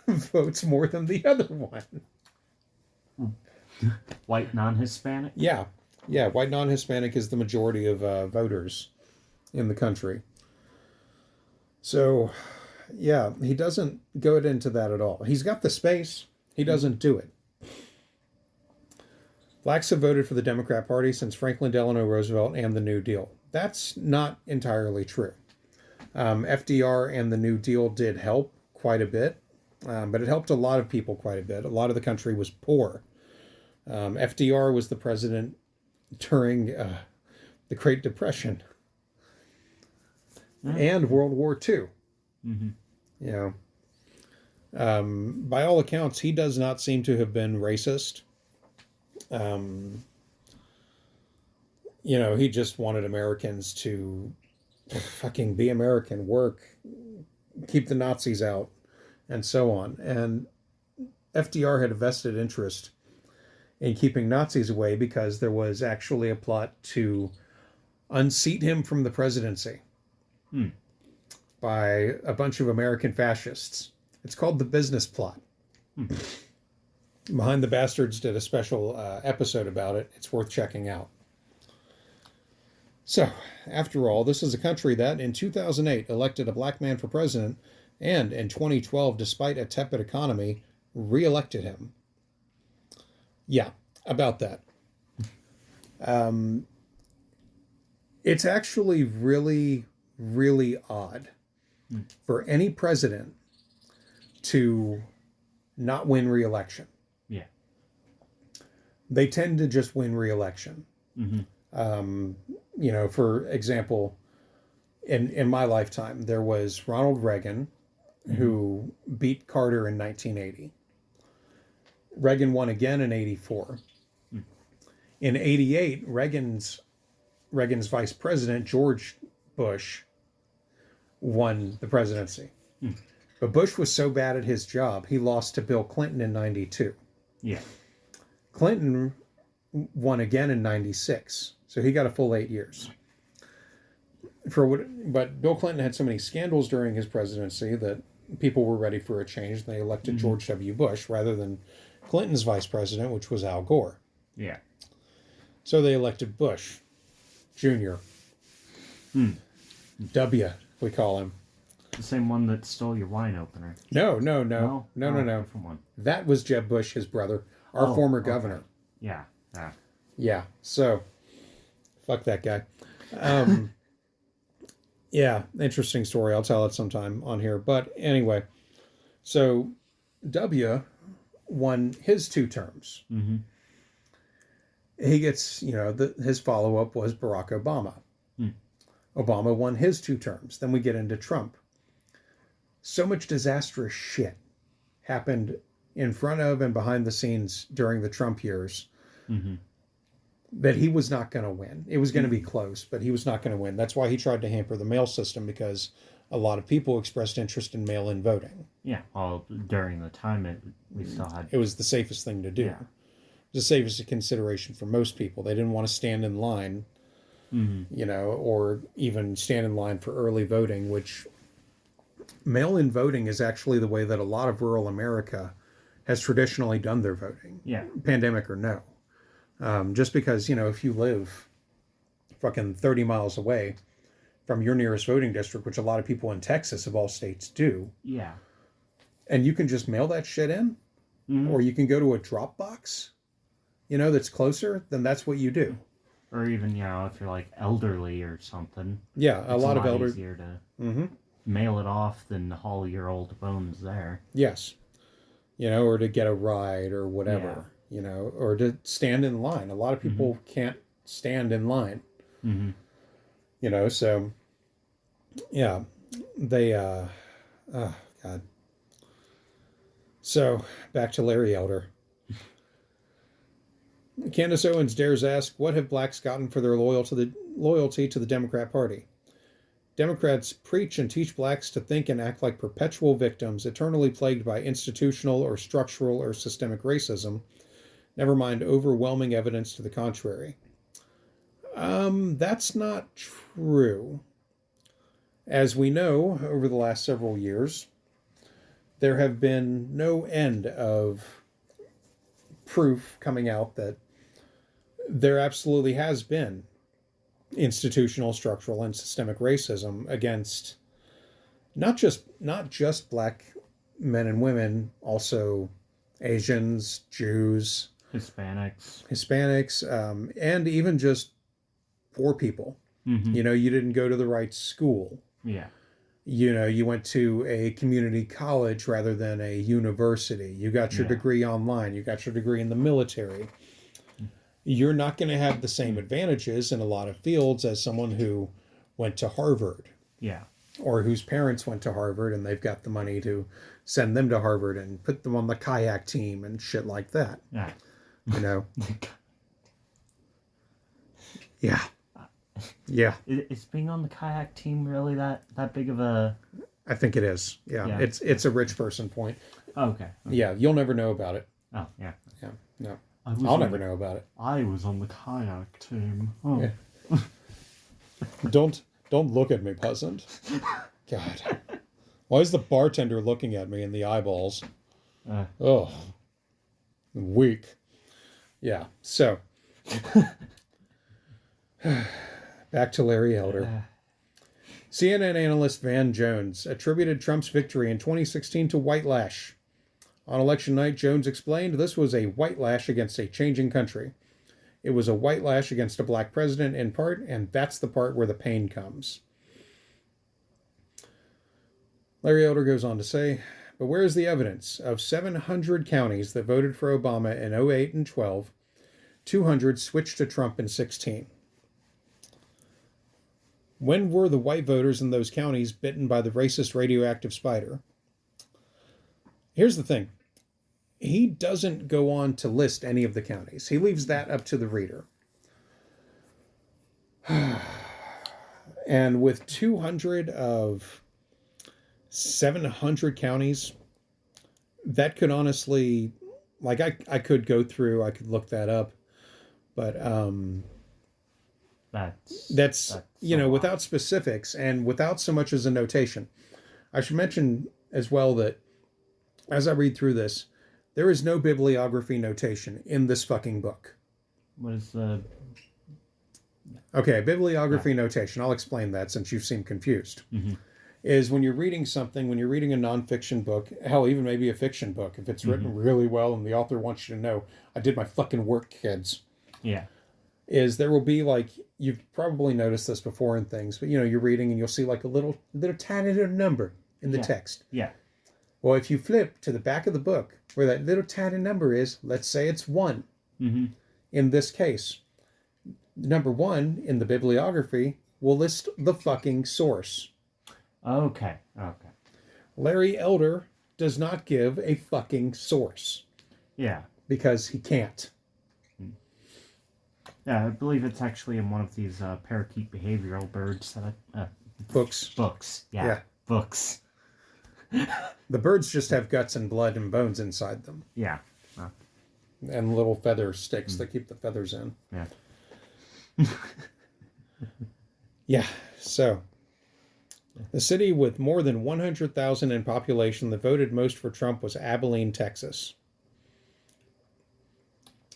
votes more than the other one? White non-Hispanic? Yeah, white non-Hispanic is the majority of voters in the country. So, yeah, he doesn't go into that at all. He's got the space. He doesn't do it. Blacks have voted for the Democrat Party since Franklin Delano Roosevelt and the New Deal. That's not entirely true. FDR and the New Deal did help quite a bit, but it helped a lot of people quite a bit. A lot of the country was poor. FDR was the president during the Great Depression. And World War II. Mm-hmm. By all accounts, he does not seem to have been racist He just wanted Americans to fucking be American, work, keep the Nazis out, and so on. And FDR had a vested interest in keeping Nazis away because there was actually a plot to unseat him from the presidency by a bunch of American fascists. It's called the business plot. Behind the Bastards did a special episode about it. It's worth checking out. So, after all, this is a country that in 2008 elected a black man for president, and in 2012, despite a tepid economy, re-elected him. Yeah, about that. It's actually really, really odd for any president to not win re-election. Yeah. They tend to just win re-election. For example, in my lifetime, there was Ronald Reagan, who beat Carter in 1980. Reagan won again in 84. In 88, Reagan's vice president, George Bush, won the presidency. But Bush was so bad at his job, he lost to Bill Clinton in 92. Yeah. Clinton won again in 96. So he got a full 8 years. But Bill Clinton had so many scandals during his presidency that people were ready for a change. They elected George W. Bush rather than Clinton's vice president, which was Al Gore. Yeah. So they elected Bush Jr. W, we call him. The same one that stole your wine opener. No. Different one. That was Jeb Bush, his brother, our former governor. Yeah. Yeah. So, fuck that guy. Yeah, interesting story. I'll tell it sometime on here. But anyway, so W won his 2 terms. He gets, his follow-up was Barack Obama. Obama won his 2 terms. Then we get into Trump. So much disastrous shit happened in front of and behind the scenes during the Trump years that he was not going to win. It was going to be close, but he was not going to win. That's why he tried to hamper the mail system, because a lot of people expressed interest in mail-in voting. Yeah, well, during the time we still had... It was the safest thing to do. Yeah. The safest consideration for most people. They didn't want to stand in line, or even stand in line for early voting, which mail-in voting is actually the way that a lot of rural America has traditionally done their voting. Yeah. Pandemic or no. Just because, if you live fucking 30 miles away from your nearest voting district, which a lot of people in Texas of all states do. Yeah. And you can just mail that shit in, or you can go to a drop box, that's closer, then that's what you do. Or even, if you're like elderly or something. Yeah, a lot of elderly. It's easier to mail it off than haul your old bones there. Yes. Or to get a ride or whatever. Or to stand in line. A lot of people can't stand in line. So, yeah, they, oh, God. So, back to Larry Elder. Candace Owens dares ask, what have blacks gotten for their loyalty to the Democrat Party? Democrats preach and teach blacks to think and act like perpetual victims, eternally plagued by institutional or structural or systemic racism, never mind overwhelming evidence to the contrary. That's not true. As we know, over the last several years, there have been no end of proof coming out that there absolutely has been institutional, structural, and systemic racism against not just black men and women, also Asians, Jews, Hispanics, and even just poor people. You didn't go to the right school. Yeah. You went to a community college rather than a university. You got your degree online. You got your degree in the military. You're not going to have the same advantages in a lot of fields as someone who went to Harvard. Yeah. Or whose parents went to Harvard and they've got the money to send them to Harvard and put them on the kayak team and shit like that. Yeah. Yeah. Yeah. Is being on the kayak team really that big of a... I think it is. Yeah. Yeah. It's a rich person point. Oh, okay. Yeah, you'll never know about it. Oh, yeah. Yeah. No. I was I'll on never the- know about it. I was on the kayak team. Oh. Yeah. Don't look at me, peasant. God. Why is the bartender looking at me in the eyeballs? Oh. Weak. Yeah. So back to Larry Elder. CNN analyst Van Jones attributed Trump's victory in 2016 to white lash. On election night, Jones explained this was a white lash against a changing country. It was a white lash against a black president in part, and that's the part where the pain comes. Larry Elder goes on to say, but where is the evidence? Of 700 counties that voted for Obama in 08 and 12, 200 switched to Trump in 16. When were the white voters in those counties bitten by the racist radioactive spider? Here's the thing. He doesn't go on to list any of the counties. He leaves that up to the reader. And with 200 of 700 counties, that could honestly, like I could go through, I could look that up, but that's you know, without specifics and without so much as a notation. I should mention as well that as I read through this, there is no bibliography notation in this fucking book. What is the... Okay, bibliography notation, I'll explain that since you seem confused. Mm-hmm. Is when you're reading something, when you're reading a nonfiction book, hell, even maybe a fiction book, if it's written really well and the author wants you to know, I did my fucking work, kids. Yeah. Is there will be like, you've probably noticed this before in things, but you know, you're reading and you'll see like a little tiny little number in the text. Yeah. Well, if you flip to the back of the book where that little tiny number is, let's say it's 1. Mm-hmm. In this case, number 1 in the bibliography will list the fucking source. Okay. Larry Elder does not give a fucking source. Yeah. Because he can't. Yeah, I believe it's actually in one of these parakeet behavioral birds that Books. Books. Yeah. Books. The birds just have guts and blood and bones inside them. Yeah. And little feather sticks that keep the feathers in. Yeah. Yeah, so the city with more than 100,000 in population that voted most for Trump was Abilene, Texas.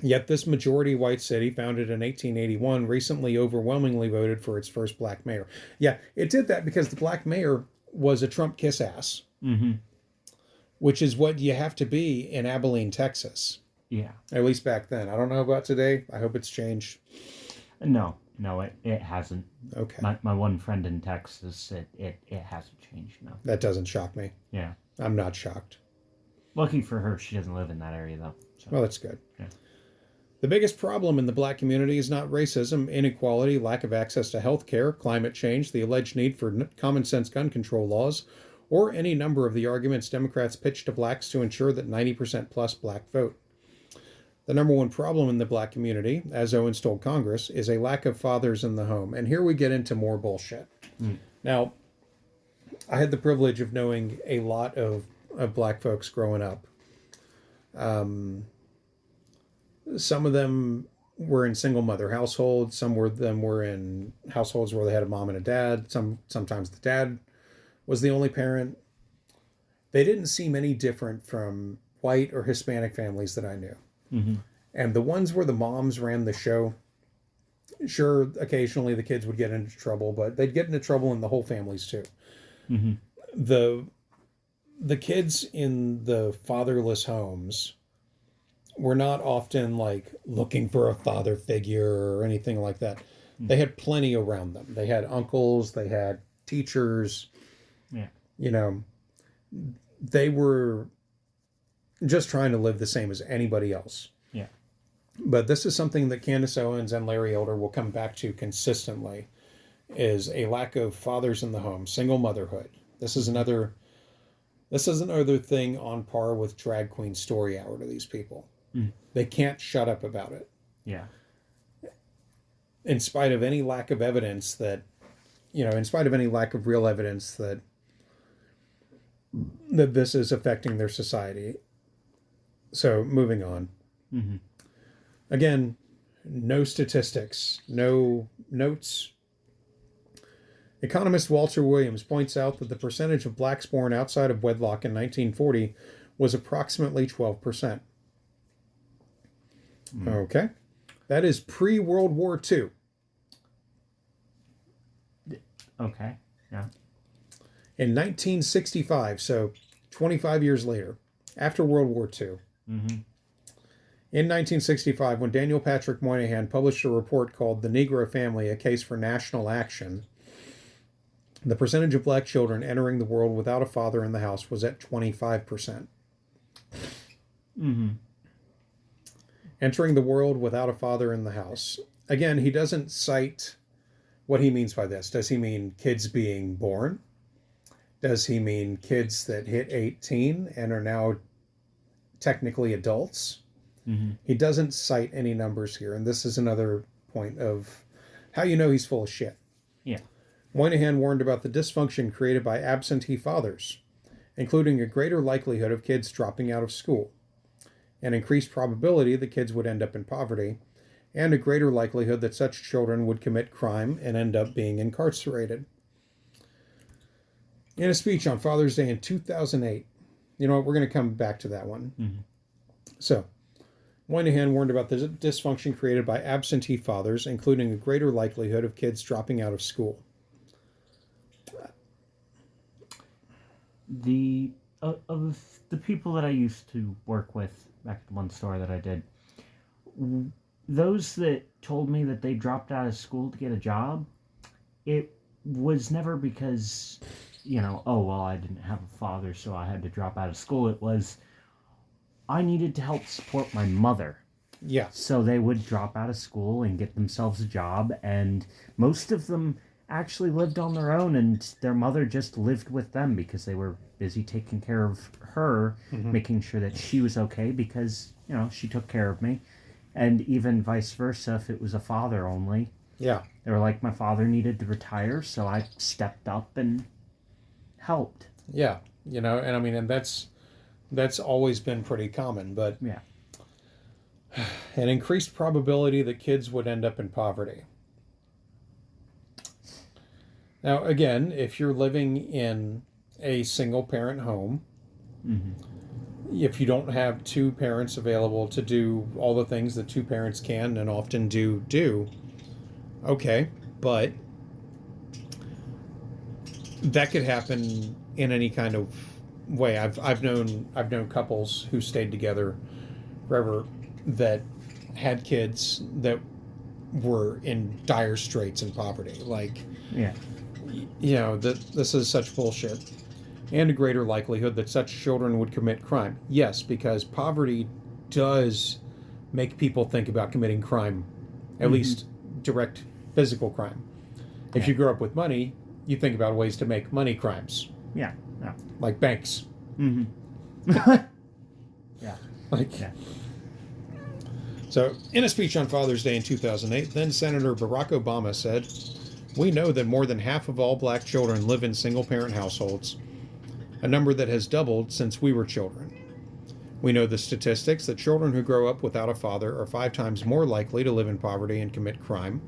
Yet this majority white city, founded in 1881, recently overwhelmingly voted for its first black mayor. Yeah, it did that because the black mayor was a Trump kiss ass. Mm-hmm. Which is what you have to be in Abilene, Texas. Yeah. At least back then. I don't know about today. I hope it's changed. No, it hasn't. Okay. My one friend in Texas, it hasn't changed, no. That doesn't shock me. Yeah. I'm not shocked. Lucky for her, she doesn't live in that area, though. So. Well, that's good. Yeah. The biggest problem in the black community is not racism, inequality, lack of access to health care, climate change, the alleged need for common sense gun control laws, or any number of the arguments Democrats pitch to blacks to ensure that 90% plus black vote. The number one problem in the black community, as Owens told Congress, is a lack of fathers in the home. And here we get into more bullshit. Now, I had the privilege of knowing a lot of black folks growing up. Some of them were in single mother households. Some of them were in households where they had a mom and a dad. Sometimes the dad was the only parent. They didn't seem any different from white or Hispanic families that I knew. Mm-hmm. And the ones where the moms ran the show, sure, occasionally the kids would get into trouble, but they'd get into trouble in the whole families too. Mm-hmm. The kids in the fatherless homes were not often like looking for a father figure or anything like that. Mm-hmm. They had plenty around them. They had uncles, they had teachers. Yeah. You know, they were just trying to live the same as anybody else. Yeah. But this is something that Candace Owens and Larry Elder will come back to consistently, is a lack of fathers in the home, single motherhood. This is another thing on par with drag queen story hour to these people. They can't shut up about it. Yeah. in spite of any lack of evidence that, in spite of any lack of real evidence that this is affecting their society. So moving on. Mm-hmm. Again, no statistics, no notes. Economist Walter Williams points out that the percentage of blacks born outside of wedlock in 1940 was approximately 12%. Okay. That is pre-World War II. Okay, yeah. In 1965, so 25 years later, after World War II, in 1965, when Daniel Patrick Moynihan published a report called The Negro Family, A Case for National Action, the percentage of black children entering the world without a father in the house was at 25%. Entering the world without a father in the house. Again, he doesn't cite what he means by this. Does he mean kids being born? Does he mean kids that hit 18 and are now technically adults? He doesn't cite any numbers here, and this is another point of how you know he's full of shit. Yeah. Moynihan warned about the dysfunction created by absentee fathers, including a greater likelihood of kids dropping out of school, an increased probability that kids would end up in poverty, and a greater likelihood that such children would commit crime and end up being incarcerated. In a speech on Father's Day in 2008, you know what, we're going to come back to that one. So, Moynihan warned about the dysfunction created by absentee fathers, including a greater likelihood of kids dropping out of school. Of the people that I used to work with back at the one store that I did, those that told me that they dropped out of school to get a job, it was never because, oh, well, I didn't have a father, so I had to drop out of school. It was, I needed to help support my mother. Yeah. So they would drop out of school and get themselves a job, and most of them actually lived on their own, and their mother just lived with them because they were busy taking care of her, making sure that she was okay because, she took care of me. And even vice versa, if it was a father only. Yeah. They were like, my father needed to retire, so I stepped up and helped. Yeah. And I mean, and that's always been pretty common, but yeah, an increased probability that kids would end up in poverty. Now, again, if you're living in a single-parent home, if you don't have two parents available to do all the things that two parents can and often do, okay, but that could happen in any kind of way. I've known couples who stayed together forever that had kids that were in dire straits and poverty. Like, yeah. This is such bullshit. And a greater likelihood that such children would commit crime. Yes, because poverty does make people think about committing crime, at least direct physical crime. If you grow up with money, you think about ways to make money crimes. Yeah. Like banks. Yeah. So, in a speech on Father's Day in 2008, then Senator Barack Obama said, "We know that more than half of all black children live in single-parent households, a number that has doubled since we were children. We know the statistics that children who grow up without a father are 5 times more likely to live in poverty and commit crime,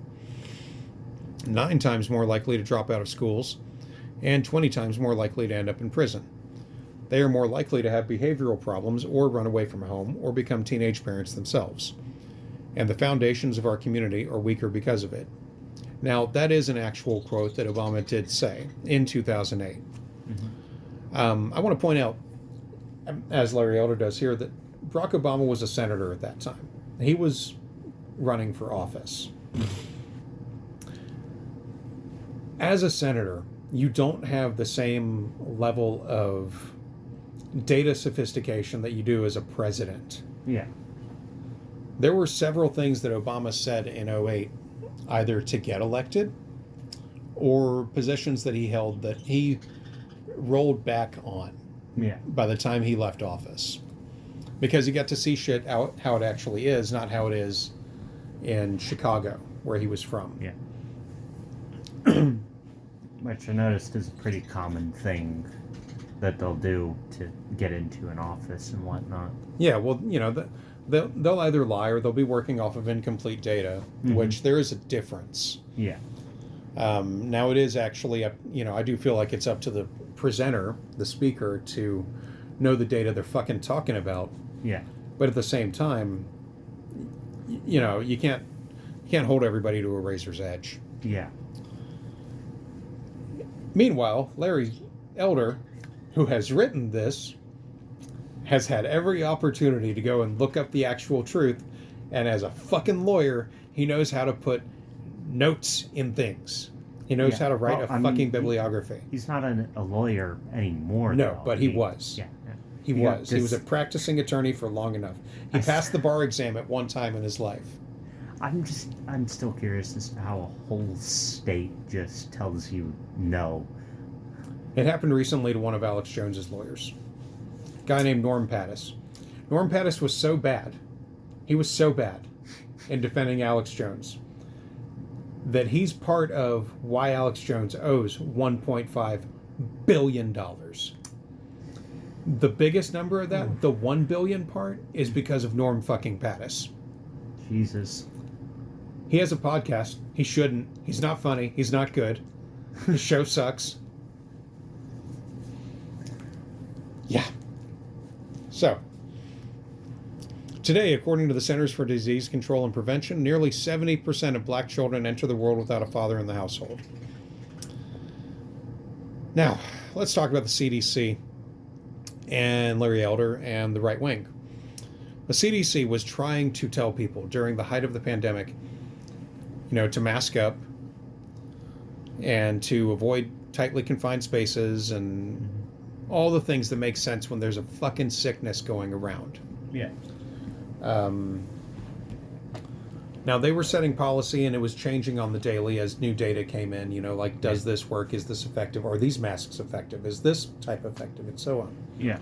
9 times more likely to drop out of schools, and 20 times more likely to end up in prison. They are more likely to have behavioral problems or run away from home or become teenage parents themselves. And the foundations of our community are weaker because of it." Now, that is an actual quote that Obama did say in 2008. I want to point out, as Larry Elder does here, that Barack Obama was a senator at that time. He was running for office. As a senator, you don't have the same level of data sophistication that you do as a president. Yeah. There were several things that Obama said in 2008, either to get elected or positions that he held that he rolled back on by the time he left office. Because he got to see shit how it actually is, not how it is in Chicago. where he was from. Yeah. Which I noticed is a pretty common thing that they'll do to get into an office and whatnot. Yeah, well, they'll either lie or they'll be working off of incomplete data, which there is a difference. Yeah. Now it is actually up, I do feel like it's up to the presenter, the speaker, to know the data they're fucking talking about. Yeah. But at the same time, you can't hold everybody to a razor's edge. Yeah. Meanwhile, Larry Elder, who has written this, has had every opportunity to go and look up the actual truth, and as a fucking lawyer, he knows how to put notes in things. He knows how to write a fucking bibliography. He's not a lawyer anymore. No, though. but he was. Yeah. He was. He was a practicing attorney for long enough. He passed the bar exam at one time in his life. I'm still curious as to how a whole state just tells you no. It happened recently to one of Alex Jones's lawyers. A guy named Norm Pattis. Norm Pattis was so bad. He was so bad in defending Alex Jones that he's part of why Alex Jones owes $1.5 billion. The biggest number of that, the 1 billion part, is because of Norm fucking Pattis. Jesus. He has a podcast. He shouldn't. He's not funny. He's not good. His show sucks. Yeah. So, today, according to the Centers for Disease Control and Prevention, nearly 70% of black children enter the world without a father in the household. Now, let's talk about the CDC and Larry Elder and the right wing. The CDC was trying to tell people during the height of the pandemic, to mask up and to avoid tightly confined spaces and all the things that make sense when there's a fucking sickness going around. Yeah. Now, they were setting policy and it was changing on the daily as new data came in, does this work? Is this effective? Are these masks effective? Is this type effective? And so on. Yeah.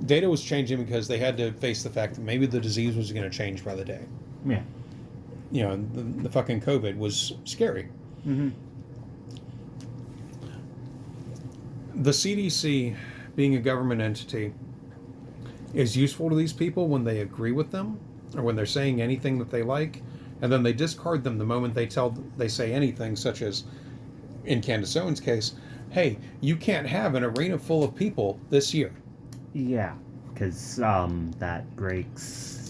Data was changing because they had to face the fact that maybe the disease was going to change by the day. Yeah. The fucking COVID was scary. Mm-hmm. The CDC, being a government entity, is useful to these people when they agree with them or when they're saying anything that they like, and then they discard them the moment they say anything, such as in Candace Owens' case, hey, you can't have an arena full of people this year. Yeah, because that breaks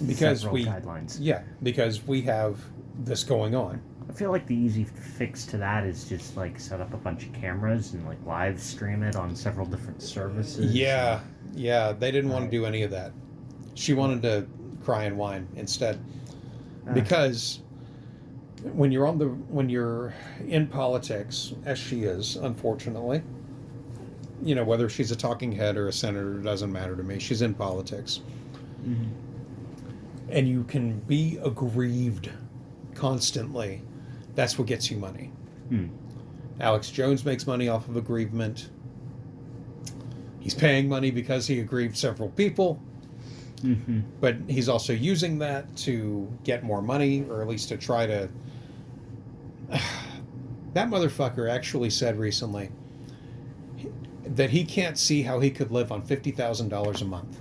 several guidelines. Yeah, because we have this going on. I feel like the easy fix to that is just set up a bunch of cameras and live stream it on several different services. Yeah, they didn't want to do any of that. She wanted to cry and whine instead, because when you're in politics, as she is, unfortunately, whether she's a talking head or a senator, doesn't matter to me. She's in politics. Mm-hmm. And you can be aggrieved constantly. That's what gets you money. Alex Jones makes money off of aggrievement. He's paying money because he aggrieved several people. Mm-hmm. But he's also using that to get more money, or at least to try to... That motherfucker actually said recently that he can't see how he could live on $50,000 a month.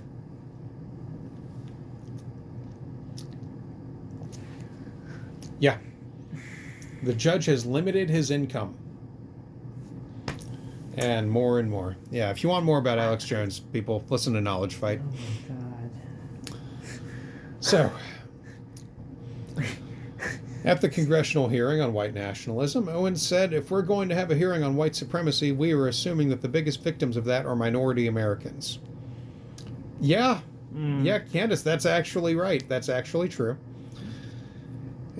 Yeah. The judge has limited his income. And more and more. Yeah, if you want more about Alex Jones, people, listen to Knowledge Fight. Oh my God. So, at the congressional hearing on white nationalism, Owens said, if we're going to have a hearing on white supremacy, we are assuming that the biggest victims of that are minority Americans. Yeah. Yeah, Candace, that's actually right. That's actually true.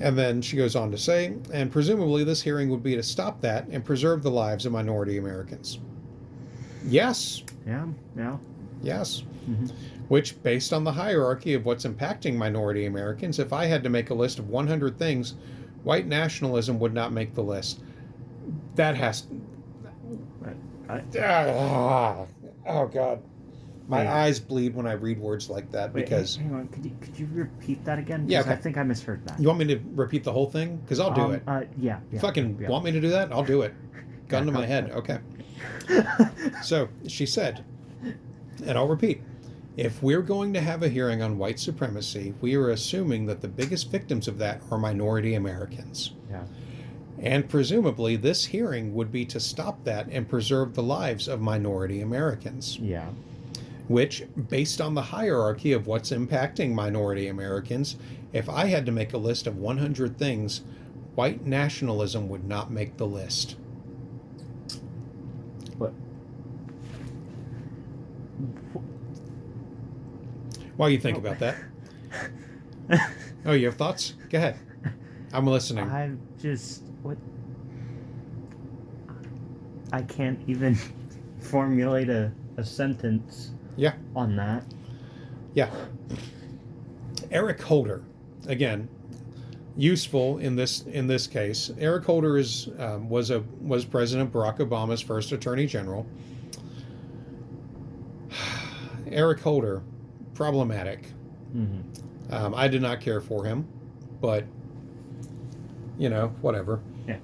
And then she goes on to say, and presumably this hearing would be to stop that and preserve the lives of minority Americans. Yes. Yeah. Yes. Mm-hmm. Which, based on the hierarchy of what's impacting minority Americans, if I had to make a list of 100 things, white nationalism would not make the list. That has... Oh, God. My Wait. eyes bleed when I read words like that Wait, because... hang on. Could you repeat that again? Yeah, 'Cause okay. I think I misheard that. You want me to repeat the whole thing? Because I'll do it. Yeah. Fucking want me to do that? I'll do it. Gun to my head. Okay. So, she said, and I'll repeat, if we're going to have a hearing on white supremacy, we are assuming that the biggest victims of that are minority Americans. Yeah. And presumably, this hearing would be to stop that and preserve the lives of minority Americans. Yeah. Which, based on the hierarchy of what's impacting minority Americans, if I had to make a list of 100 things, white nationalism would not make the list. What? While you think about that. Oh, you have thoughts? Go ahead. I'm listening. What? I can't even formulate a sentence Yeah. on that. Yeah. Eric Holder, again, useful in this case. Eric Holder was President Barack Obama's first Attorney General. Eric Holder, problematic. Mm-hmm. I did not care for him, but whatever. Yeah.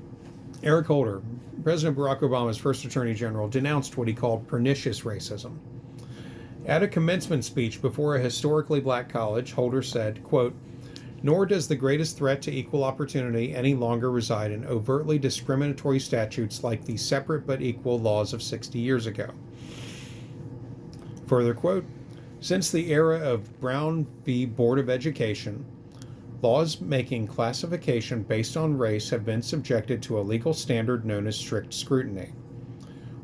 Eric Holder, President Barack Obama's first Attorney General, denounced what he called pernicious racism. At a commencement speech before a historically black college, Holder said, quote, "Nor does the greatest threat to equal opportunity any longer reside in overtly discriminatory statutes like the separate but equal laws of 60 years ago." Further quote, "Since the era of Brown v. Board of Education, laws making classification based on race have been subjected to a legal standard known as strict scrutiny.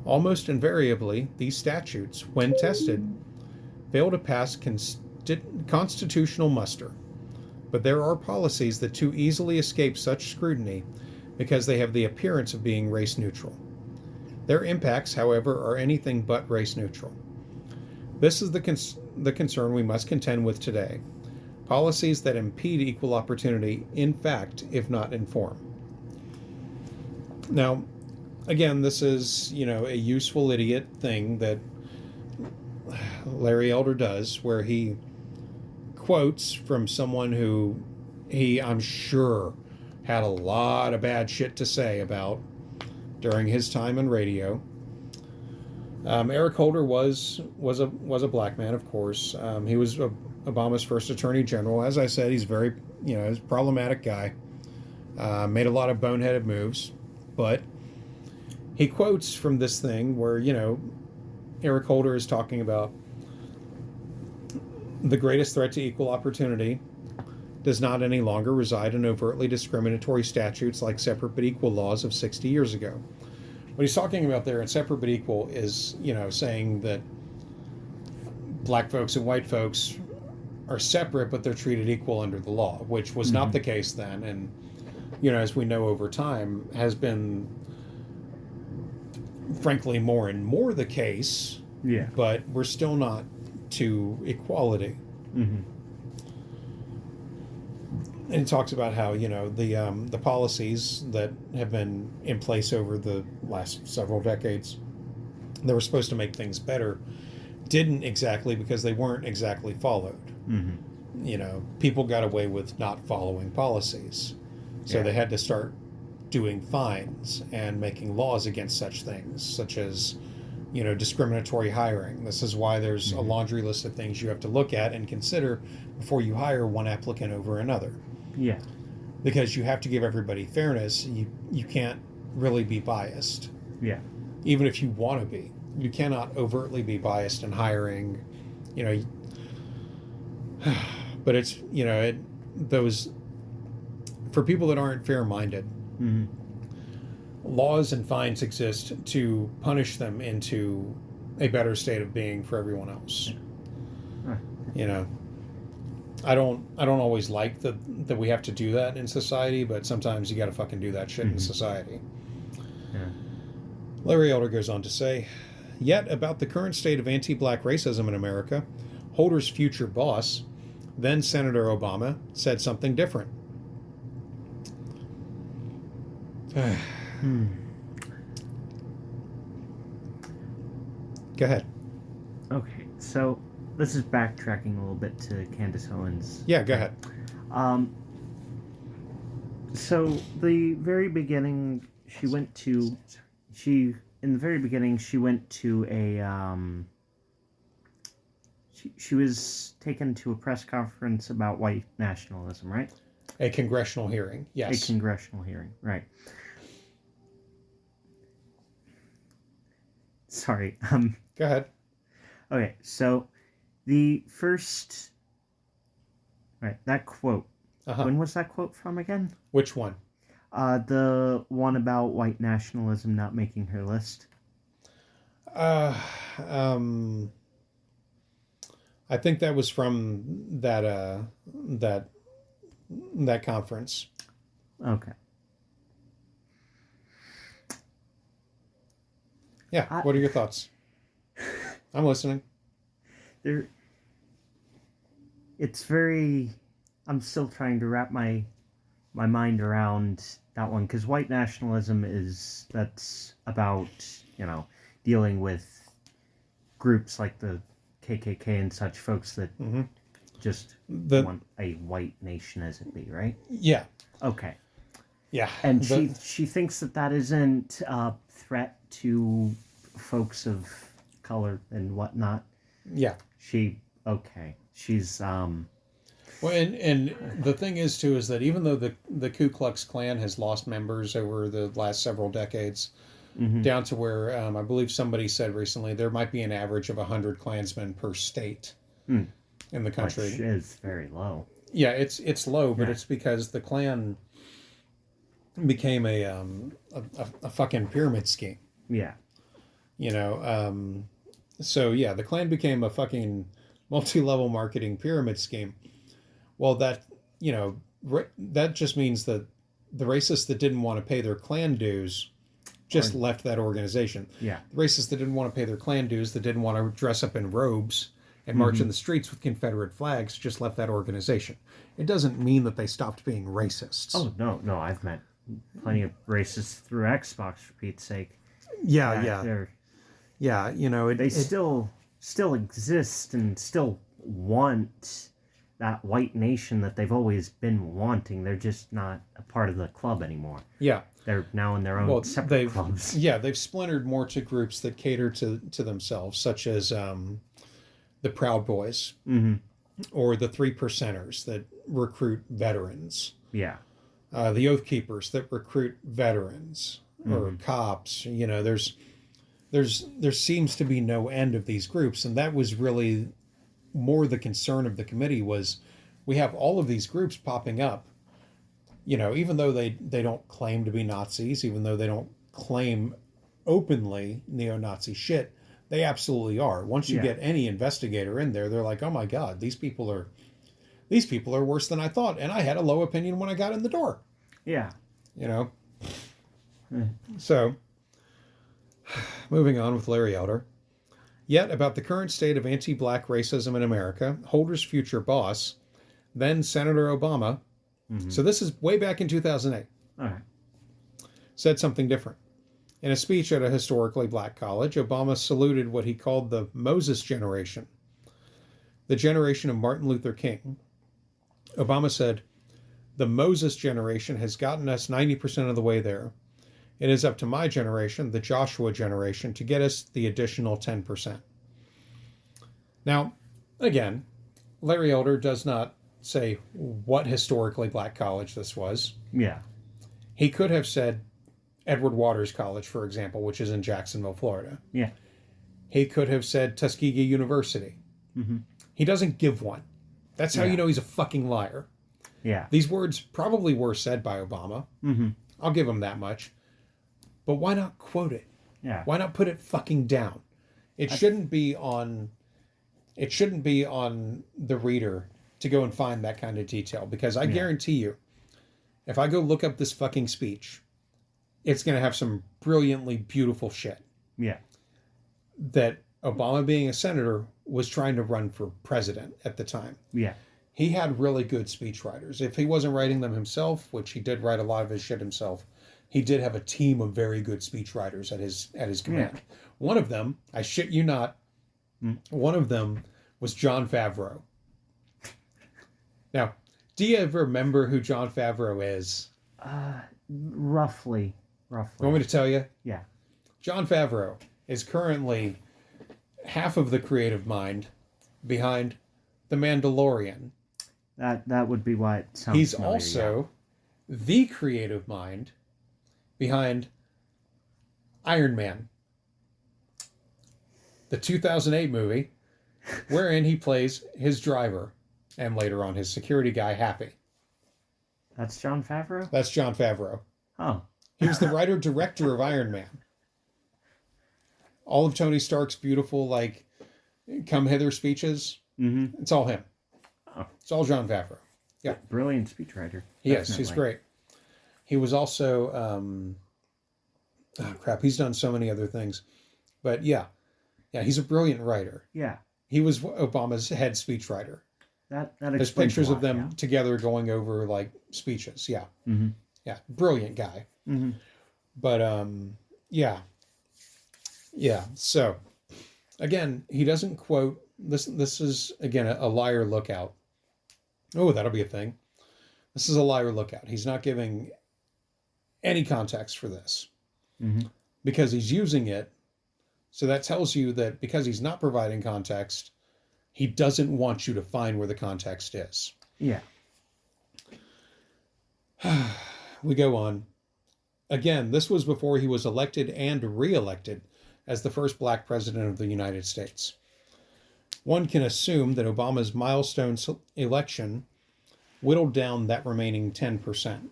Almost invariably, these statutes, when tested, fail to pass constitutional muster. But there are policies that too easily escape such scrutiny because they have the appearance of being race neutral. Their impacts, however, are anything but race neutral. This is the concern we must contend with today. Policies that impede equal opportunity, in fact, if not in form." Now, again, this is, a useful idiot thing that Larry Elder does, where he quotes from someone who I'm sure, had a lot of bad shit to say about during his time in radio. Eric Holder was a black man, of course. He was Obama's first Attorney General. As I said, he's very, he's a problematic guy. Made a lot of boneheaded moves, but he quotes from this thing where, Eric Holder is talking about the greatest threat to equal opportunity does not any longer reside in overtly discriminatory statutes like separate but equal laws of 60 years ago. What he's talking about there in separate but equal is, saying that black folks and white folks are separate, but they're treated equal under the law, which was not the case then. And, as we know over time, has been, frankly, more and more the case. Yeah. But we're still not to equality. Mm-hmm. And it talks about how, the policies that have been in place over the last several decades that were supposed to make things better didn't exactly, because they weren't exactly followed. Mm-hmm. People got away with not following policies. So they had to start doing fines and making laws against such things, such as, discriminatory hiring. This is why there's a laundry list of things you have to look at and consider before you hire one applicant over another. Yeah. Because you have to give everybody fairness. You can't really be biased. Yeah. Even if you want to be. You cannot overtly be biased in hiring, but it's, those, for people that aren't fair-minded, laws and fines exist to punish them into a better state of being for everyone else. I don't always like that we have to do that in society, but sometimes you got to fucking do that shit in society. Yeah. Larry Elder goes on to say, "Yet about the current state of anti-black racism in America, Holder's future boss, then Senator Obama, said something different." Go ahead. Okay, so this is backtracking a little bit to Candace Owens. Yeah, go ahead. So the very beginning, she went to a she was taken to a press conference about white nationalism, right? A congressional hearing, yes. A congressional hearing, right. Sorry. Go ahead. Okay, so the first... Right, that quote. Uh-huh. When was that quote from again? Which one? The one about white nationalism not making her list. I think that was from that conference. Okay. Yeah, what are your thoughts? I'm listening. It's very... I'm still trying to wrap my mind around that one, because white nationalism that's about, dealing with groups like the KKK and such, folks that just want a white nation as it be, right? Yeah. Okay. Yeah. And she thinks that isn't a threat to folks of color and whatnot. Yeah. She's Well, and the thing is too is that even though the Ku Klux Klan has lost members over the last several decades, down to where I believe somebody said recently there might be an average of 100 Klansmen per state in the country. Which is very low. Yeah, it's low, but it's because the Klan became a fucking pyramid scheme. Yeah. So yeah, the Klan became a fucking multi-level marketing pyramid scheme. Well, that just means that the racists that didn't want to pay their Klan dues just left that organization. Yeah. The racists that didn't want to pay their Klan dues, that didn't want to dress up in robes and march in the streets with Confederate flags, just left that organization. It doesn't mean that they stopped being racists. Oh, no, I've met plenty of racists through Xbox, for Pete's sake. Yeah. They still exist and still want that white nation that they've always been wanting. They're just not a part of the club anymore. Yeah. They're now in their own separate clubs. Yeah, they've splintered more to groups that cater to themselves, such as the Proud Boys or the 3%ers that recruit veterans. Yeah. The Oath Keepers that recruit veterans or cops. There seems to be no end of these groups, and that was really more the concern of the committee. Was we have all of these groups popping up, even though they don't claim to be Nazis, even though they don't claim openly neo-Nazi shit, they absolutely are. Once you get any investigator in there, they're like, oh my God, these people are worse than I thought, and I had a low opinion when I got in the door. Yeah. So, moving on with Larry Elder. Yet, about the current state of anti-black racism in America, Holder's future boss, then Senator Obama, so this is way back in 2008, said something different. In a speech at a historically black college, Obama saluted what he called the Moses generation, the generation of Martin Luther King. Obama said, "The Moses generation has gotten us 90% of the way there. It is up to my generation, the Joshua generation, to get us the additional 10%. Now, again, Larry Elder does not say what historically black college this was. Yeah. He could have said Edward Waters College, for example, which is in Jacksonville, Florida. Yeah. He could have said Tuskegee University. He doesn't give one. That's how you know he's a fucking liar. Yeah. These words probably were said by Obama. I'll give him that much. But why not quote it? Yeah. Why not put it fucking down? It shouldn't be on the reader to go and find that kind of detail, because I guarantee you, if I go look up this fucking speech, it's going to have some brilliantly beautiful shit. Yeah. That Obama, being a senator, was trying to run for president at the time. Yeah. He had really good speechwriters. If he wasn't writing them himself, which he did write a lot of his shit himself, he did have a team of very good speechwriters at his command. One of them, I shit you not, One of them was Jon Favreau. Now, do you ever remember who Jon Favreau is? Roughly. You want me to tell you? Yeah. Jon Favreau is currently half of the creative mind behind The Mandalorian. That would be why it sounds He's familiar, also the creative mind behind Iron Man, the 2008 movie, wherein he plays his driver and later on his security guy, Happy. That's Jon Favreau? That's Jon Favreau. Oh. He was the writer-director of Iron Man. All of Tony Stark's beautiful, like, come hither speeches, it's all him. Oh. It's all Jon Favreau. Yeah. Brilliant speechwriter. Yes, he's great. He was also, he's done so many other things. But yeah, he's a brilliant writer. Yeah. He was Obama's head speechwriter. That There's pictures of them together going over, like, speeches. Yeah. Mm-hmm. Yeah, brilliant guy. Mm-hmm. But, yeah. So, again, he doesn't quote, this is, again, a liar lookout. Oh, that'll be a thing. This is a liar lookout. He's not giving any context for this. Mm-hmm. Because he's using it. So that tells you that because he's not providing context, he doesn't want you to find where the context is. Yeah. We go on. Again, this was before he was elected and re-elected as the first black president of the United States. One can assume that Obama's milestone election whittled down that remaining 10%.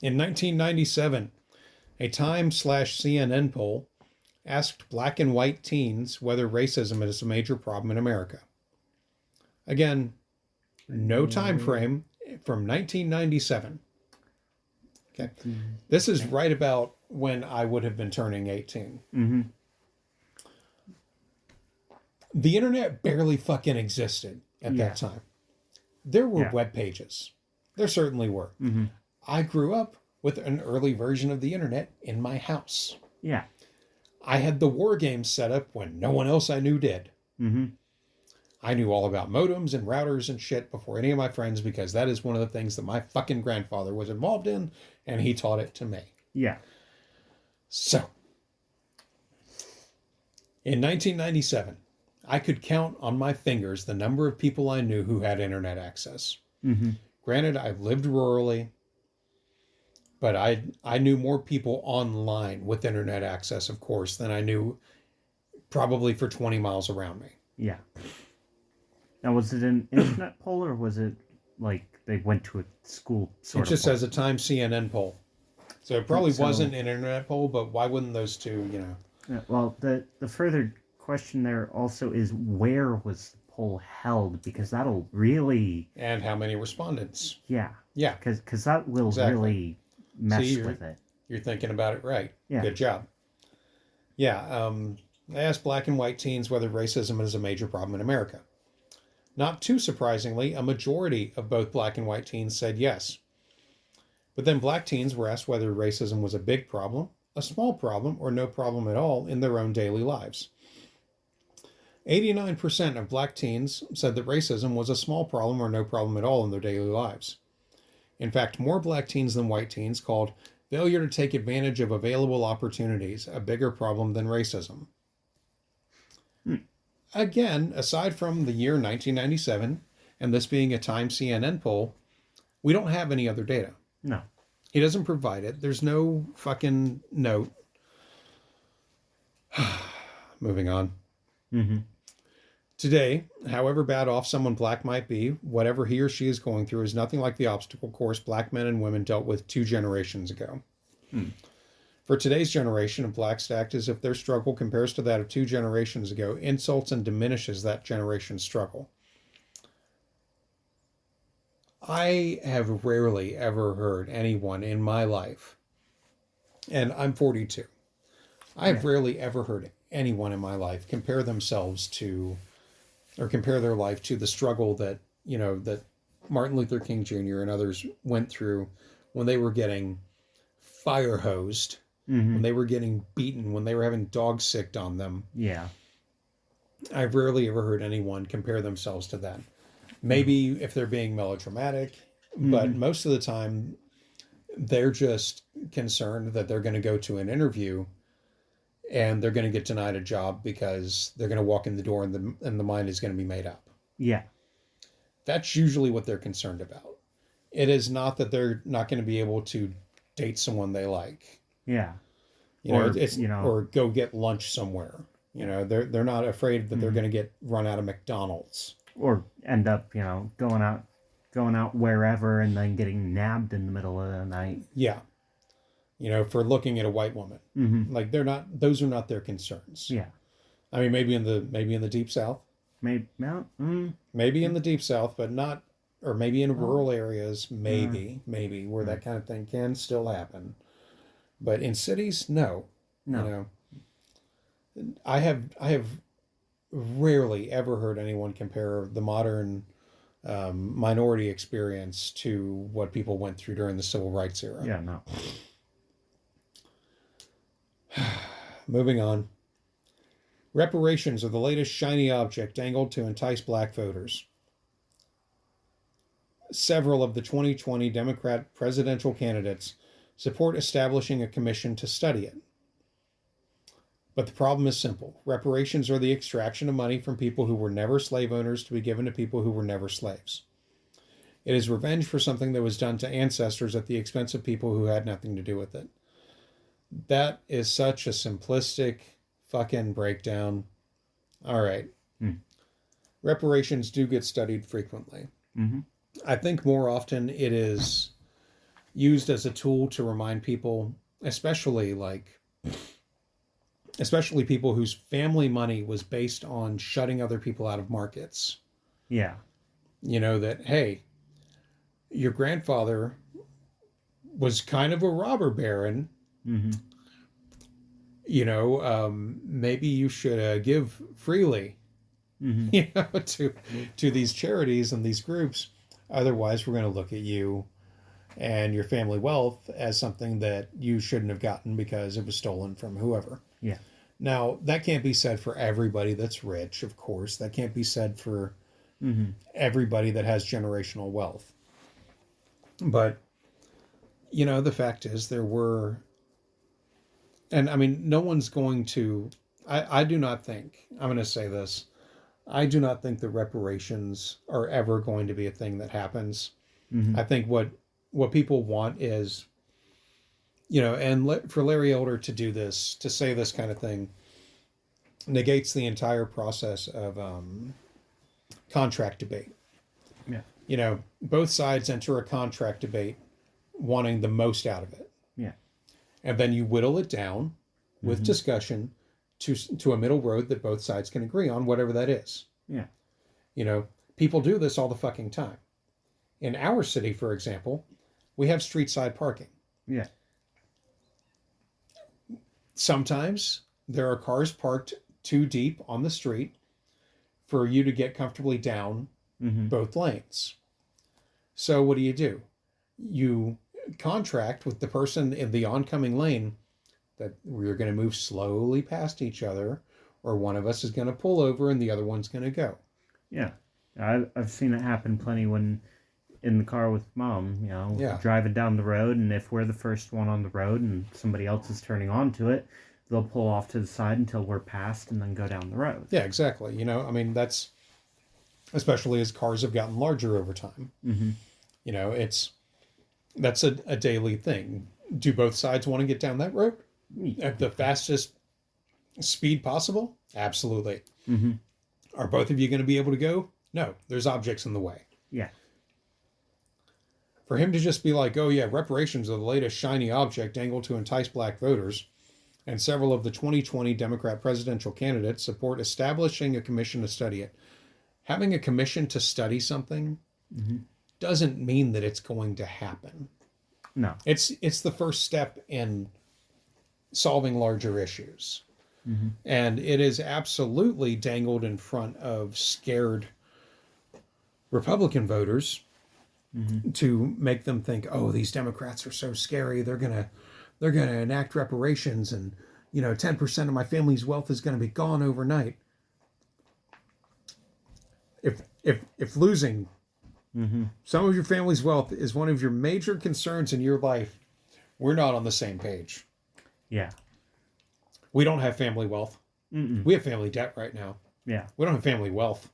In 1997, a Time/CNN poll asked black and white teens whether racism is a major problem in America. Again, no time frame, from 1997. Okay. This is right about when I would have been turning 18. Mm-hmm. The internet barely fucking existed at that time. There were web pages. There certainly were. Mm-hmm. I grew up with an early version of the internet in my house. Yeah. I had the war games set up when no one else I knew did. Mm-hmm. I knew all about modems and routers and shit before any of my friends because that is one of the things that my fucking grandfather was involved in, and he taught it to me. Yeah. So, in 1997, I could count on my fingers the number of people I knew who had internet access. Mm-hmm. Granted, I lived rurally, but I knew more people online with internet access, of course, than I knew probably for 20 miles around me. Yeah. Now, was it an internet poll or was it like they went to a school sort of It just poll? says a Time CNN poll. So it probably wasn't an internet poll, but why wouldn't those two, you know? Yeah, well, the further question there also is where was the poll held? Because that'll really... And how many respondents. Yeah. Yeah. Because that will really mess with it. You're thinking about it right. Yeah. Good job. Yeah. I asked black and white teens whether racism is a major problem in America. Not too surprisingly, a majority of both black and white teens said yes. But then black teens were asked whether racism was a big problem, a small problem, or no problem at all in their own daily lives. 89% of black teens said that racism was a small problem or no problem at all in their daily lives. In fact, more black teens than white teens called failure to take advantage of available opportunities a bigger problem than racism. Again, aside from the year 1997, and this being a Time CNN poll, we don't have any other data. No. He doesn't provide it. There's no fucking note. Moving on. Mm-hmm. Today, however bad off someone black might be, whatever he or she is going through is nothing like the obstacle course black men and women dealt with 2 generations ago. For today's generation of blacks to act as if their struggle compares to that of 2 generations ago insults and diminishes that generation's struggle. I have rarely ever heard anyone in my life, and I'm 42, I've rarely ever heard anyone in my life compare themselves to, or compare their life to the struggle that, you know, that Martin Luther King Jr. and others went through when they were getting fire hosed when they were getting beaten, when they were having dogs sicked on them. Yeah. I've rarely ever heard anyone compare themselves to that. Maybe if they're being melodramatic, but most of the time they're just concerned that they're going to go to an interview and they're going to get denied a job because they're going to walk in the door and the mind is going to be made up. Yeah. That's usually what they're concerned about. It is not that they're not going to be able to date someone they like. Yeah. Or go get lunch somewhere. They're not afraid that they're going to get run out of McDonald's. Or end up, going out wherever and then getting nabbed in the middle of the night. Yeah. For looking at a white woman. Mm-hmm. Like those are not their concerns. Yeah. I mean, maybe in the deep south. Maybe in the deep south, but not, or maybe in rural areas, maybe where that kind of thing can still happen. But in cities, no. I have rarely ever heard anyone compare the modern minority experience to what people went through during the civil rights era. Yeah, no. Moving on. Reparations are the latest shiny object dangled to entice black voters. Several of the 2020 Democrat presidential candidates support establishing a commission to study it. But the problem is simple. Reparations are the extraction of money from people who were never slave owners to be given to people who were never slaves. It is revenge for something that was done to ancestors at the expense of people who had nothing to do with it. That is such a simplistic fucking breakdown. All right. Reparations do get studied frequently. Mm-hmm. I think more often it is used as a tool to remind people, especially people whose family money was based on shutting other people out of markets. Yeah. That, hey, your grandfather was kind of a robber baron. Mm-hmm. Maybe you should give freely, to these charities and these groups. Otherwise, we're going to look at you and your family wealth as something that you shouldn't have gotten because it was stolen from whoever. Yeah. Now, that can't be said for everybody that's rich, of course. That can't be said for everybody that has generational wealth. But, the fact is there were... And, I mean, no one's going to... I do not think... I'm going to say this. I do not think that reparations are ever going to be a thing that happens. I think what people want is... for Larry Elder to do this, to say this kind of thing, negates the entire process of contract debate. Yeah. Both sides enter a contract debate wanting the most out of it. Yeah. And then you whittle it down with discussion to a middle road that both sides can agree on, whatever that is. Yeah. People do this all the fucking time. In our city, for example, we have street side parking. Yeah. Sometimes there are cars parked too deep on the street for you to get comfortably down both lanes. So what do? You contract with the person in the oncoming lane that we're going to move slowly past each other, or one of us is going to pull over and the other one's going to go. Yeah. I've seen it happen plenty when in the car with Mom, driving down the road, and if we're the first one on the road and somebody else is turning onto it, they'll pull off to the side until we're past and then go down the road. Yeah, exactly. I mean, that's, especially as cars have gotten larger over time. That's a daily thing. Do both sides want to get down that road at the fastest speed possible? Absolutely. Are both of you going to be able to go? No, there's objects in the way. Yeah. For him to just be like, oh yeah, reparations are the latest shiny object dangled to entice black voters, and several of the 2020 Democrat presidential candidates support establishing a commission to study it. Having a commission to study something doesn't mean that it's going to happen. No. It's the first step in solving larger issues. And it is absolutely dangled in front of scared Republican voters to make them think, oh, these Democrats are so scary. They're they're going to enact reparations and, 10% of my family's wealth is going to be gone overnight. If losing some of your family's wealth is one of your major concerns in your life, we're not on the same page. Yeah. We don't have family wealth. We have family debt right now. Yeah. We don't have family wealth.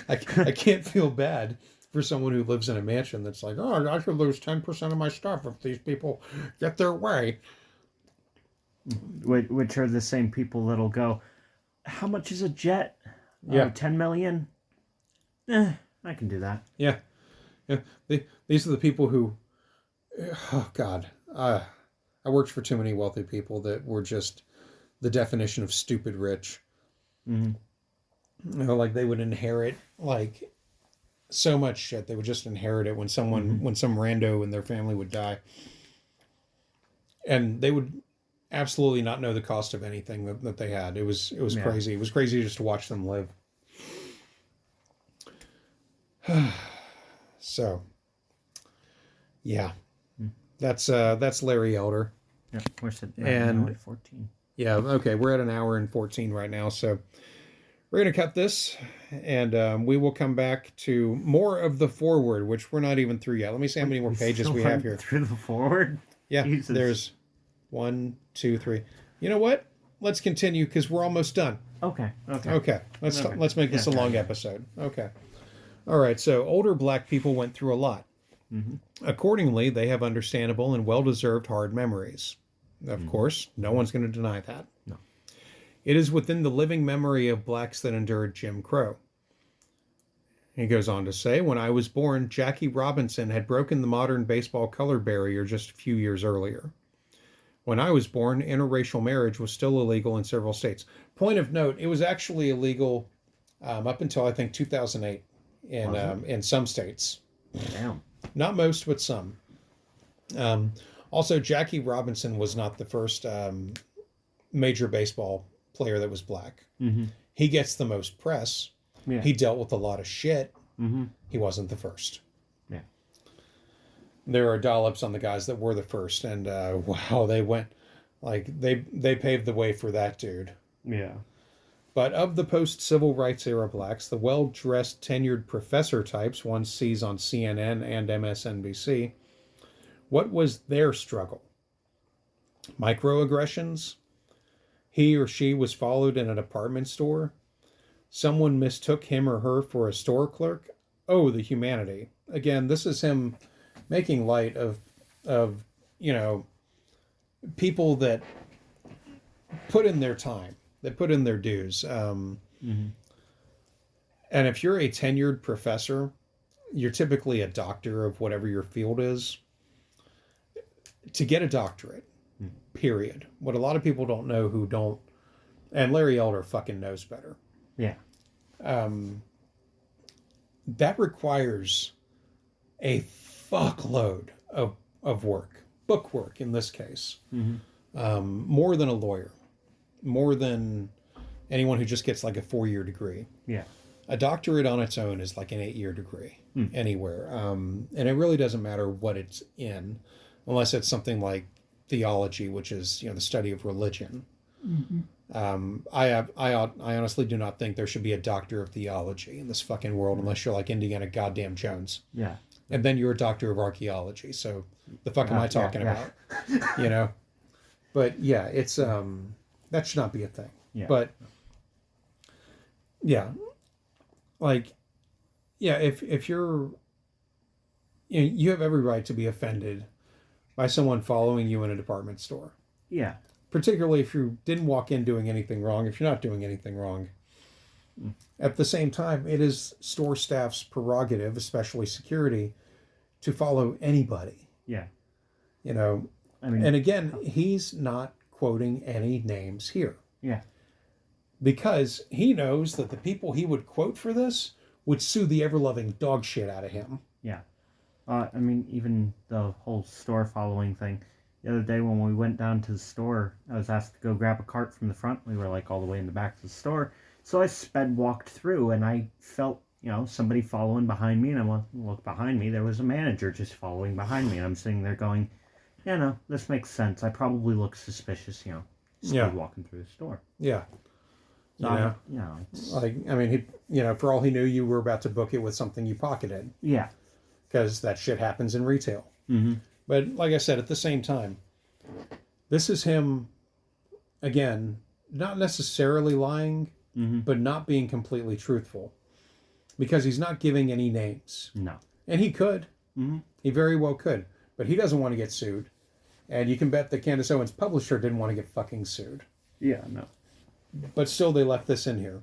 I can't feel bad for someone who lives in a mansion that's like, oh, I should lose 10% of my stuff if these people get their way. Which are the same people that'll go, how much is a jet? Yeah. 10 million? I can do that. Yeah. These are the people who, oh God, I worked for too many wealthy people that were just the definition of stupid rich. Like they would inherit like so much shit. They would just inherit it when some rando in their family would die. And they would absolutely not know the cost of anything that they had. It was crazy. It was crazy just to watch them live. So, yeah, that's Larry Elder. Yep, we're at and 14. Yeah, okay, we're at 1 hour and 14 right now, so we're gonna cut this, and we will come back to more of the foreword, which we're not even through yet. Let me see how many more pages we have here. Through the foreword? Yeah, Jesus. There's 1, 2, 3. You know what? Let's continue because we're almost done. Okay. Let's make this a long episode. Okay. All right, so older black people went through a lot. Accordingly, they have understandable and well-deserved hard memories. Of course, no one's going to deny that. No. It is within the living memory of blacks that endured Jim Crow. He goes on to say, when I was born, Jackie Robinson had broken the modern baseball color barrier just a few years earlier. When I was born, interracial marriage was still illegal in several states. Point of note, it was actually illegal up until, I think, 2008 in some states. Damn. Not most, but some. Also, Jackie Robinson was not the first major baseball player that was black. He gets the most press. Yeah. He dealt with a lot of shit. He wasn't the first. Yeah. There are dollops on the guys that were the first, and wow, they went like they paved the way for that dude. Yeah. But of the post-civil rights era blacks, the well-dressed tenured professor types one sees on CNN and MSNBC, what was their struggle? Microaggressions? He or she was followed in a department store? Someone mistook him or her for a store clerk? Oh, the humanity. Again, this is him making light of people that put in their time, that put in their dues. And if you're a tenured professor, you're typically a doctor of whatever your field is. To get a doctorate, period. What a lot of people don't know who don't, and Larry Elder fucking knows better. Yeah. That requires a fuckload of work, book work in this case. More than a lawyer, more than anyone who just gets like a 4-year degree. Yeah. A doctorate on its own is like an 8-year degree anywhere. And it really doesn't matter what it's in, unless it's something like theology, which is, the study of religion. I honestly do not think there should be a doctor of theology in this fucking world unless you're like Indiana goddamn Jones. Yeah. And then you're a doctor of archaeology. So the fuck am I talking about? But yeah, it's that should not be a thing. Yeah. But yeah, like, yeah, if you're, you have every right to be offended by someone following you in a department store. Yeah. Particularly if you didn't walk in doing anything wrong, if you're not doing anything wrong. At the same time, it is store staff's prerogative, especially security, to follow anybody. Yeah. And again, he's not quoting any names here. Yeah. Because he knows that the people he would quote for this would sue the ever-loving dog shit out of him. Yeah. Even the whole store following thing. The other day when we went down to the store, I was asked to go grab a cart from the front. We were like all the way in the back of the store. So I sped walked through and I felt somebody following behind me, and I look behind me, there was a manager just following behind me, and I'm sitting there going, this makes sense. I probably look suspicious, speed walking through the store. Yeah. So for all he knew, you were about to book it with something you pocketed. Yeah. Because that shit happens in retail. Mm-hmm. But like I said, at the same time, this is him, again, not necessarily lying, but not being completely truthful. Because he's not giving any names. No. And he could. Mm-hmm. He very well could. But he doesn't want to get sued. And you can bet that Candace Owens' publisher didn't want to get fucking sued. Yeah, no. But still, they left this in here.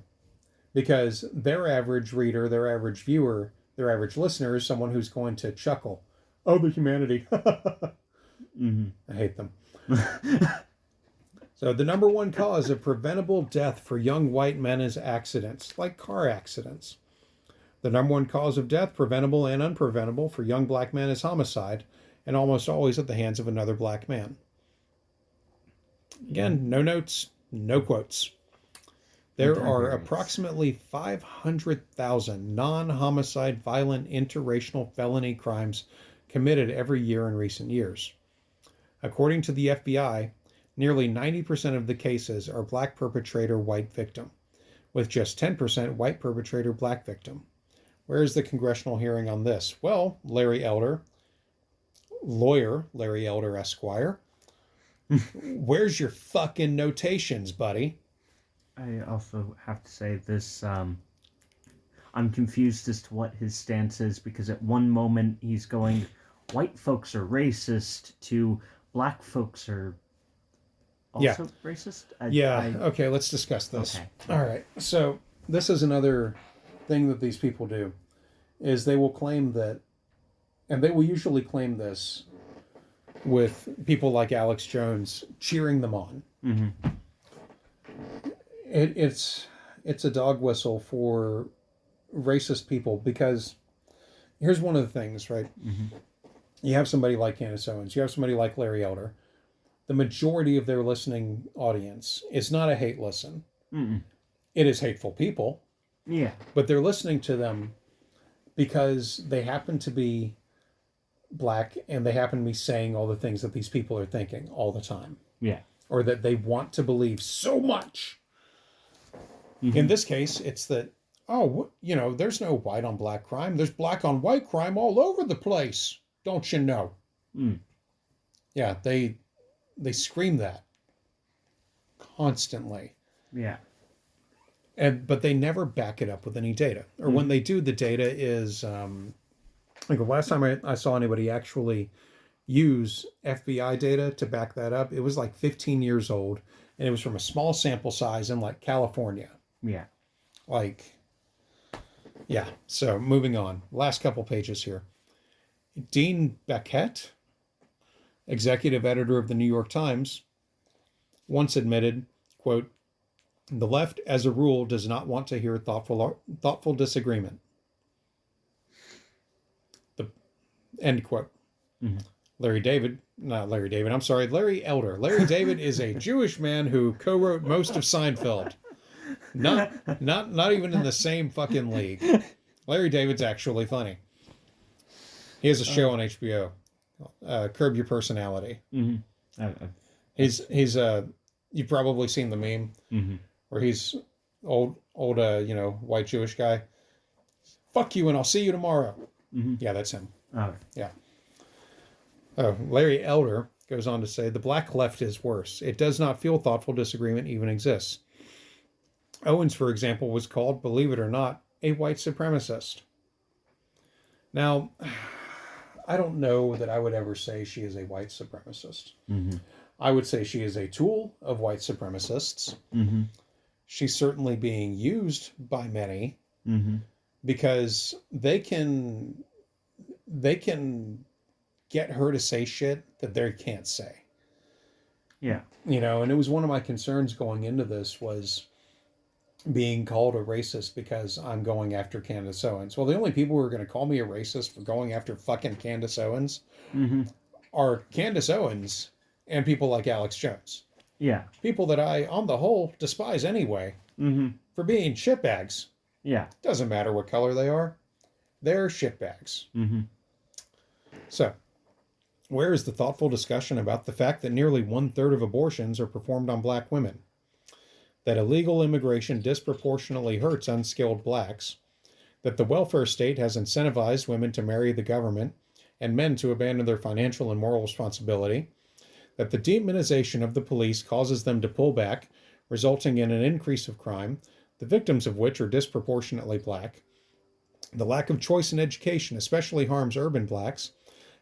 Because their average reader, their average viewer, their average listener is someone who's going to chuckle. Oh, the humanity. Mm-hmm. I hate them. So the number one cause of preventable death for young white men is accidents, like car accidents. The number one cause of death, preventable and unpreventable, for young black men is homicide, and almost always at the hands of another black man. Again, no notes, no quotes. There are approximately 500,000 non-homicide violent interracial felony crimes committed every year in recent years. According to the FBI, nearly 90% of the cases are black perpetrator, white victim, with just 10% white perpetrator, black victim. Where is the congressional hearing on this? Well, Larry Elder, lawyer Larry Elder Esquire, where's your fucking notations, buddy? I also have to say this, I'm confused as to what his stance is, because at one moment he's going, white folks are racist, to black folks are also racist? Okay, let's discuss this. Okay. All right, so this is another thing that these people do, is they will claim that, and they will usually claim this with people like Alex Jones cheering them on. Mm-hmm. It's a dog whistle for racist people, because here's one of the things, right? Mm-hmm. You have somebody like Candace Owens, you have somebody like Larry Elder. The majority of their listening audience is not a hate listen. Mm-mm. It is hateful people. Yeah. But they're listening to them because they happen to be black and they happen to be saying all the things that these people are thinking all the time. Yeah. Or that they want to believe so much. Mm-hmm. In this case, it's that, there's no white on black crime. There's black on white crime all over the place. Don't you know? Mm. Yeah, they scream that constantly. Yeah. But they never back it up with any data. Or when they do, the data is, like the last time I saw anybody actually use FBI data to back that up, it was like 15 years old, and it was from a small sample size in like California. Yeah. So moving on. Last couple pages here. Dean Beckett, executive editor of the New York Times, once admitted, quote, "The left, as a rule, does not want to hear thoughtful disagreement." End quote. Mm-hmm. Larry Elder. Larry David is a Jewish man who co-wrote most of Seinfeld. Not even in the same fucking league. Larry David's actually funny. He has a show on HBO, Curb Your Personality. Mm-hmm. He's you've probably seen the meme where he's old white Jewish guy. Fuck you, and I'll see you tomorrow. Mm-hmm. Yeah, that's him. Oh. Yeah. Larry Elder goes on to say, the black left is worse. It does not feel thoughtful disagreement even exists. Owens, for example, was called, believe it or not, a white supremacist. Now, I don't know that I would ever say she is a white supremacist. Mm-hmm. I would say she is a tool of white supremacists. Mm-hmm. She's certainly being used by many because they can get her to say shit that they can't say. Yeah. And it was one of my concerns going into this was being called a racist because I'm going after Candace Owens. Well, the only people who are going to call me a racist for going after fucking Candace Owens are Candace Owens and people like Alex Jones. Yeah. People that I, on the whole, despise anyway for being shitbags. Yeah. Doesn't matter what color they are. They're shitbags. Mm-hmm. So, where is the thoughtful discussion about the fact that nearly 1/3 of abortions are performed on black women? That illegal immigration disproportionately hurts unskilled blacks? That the welfare state has incentivized women to marry the government and men to abandon their financial and moral responsibility? That the demonization of the police causes them to pull back, resulting in an increase of crime, the victims of which are disproportionately black? The lack of choice in education especially harms urban blacks,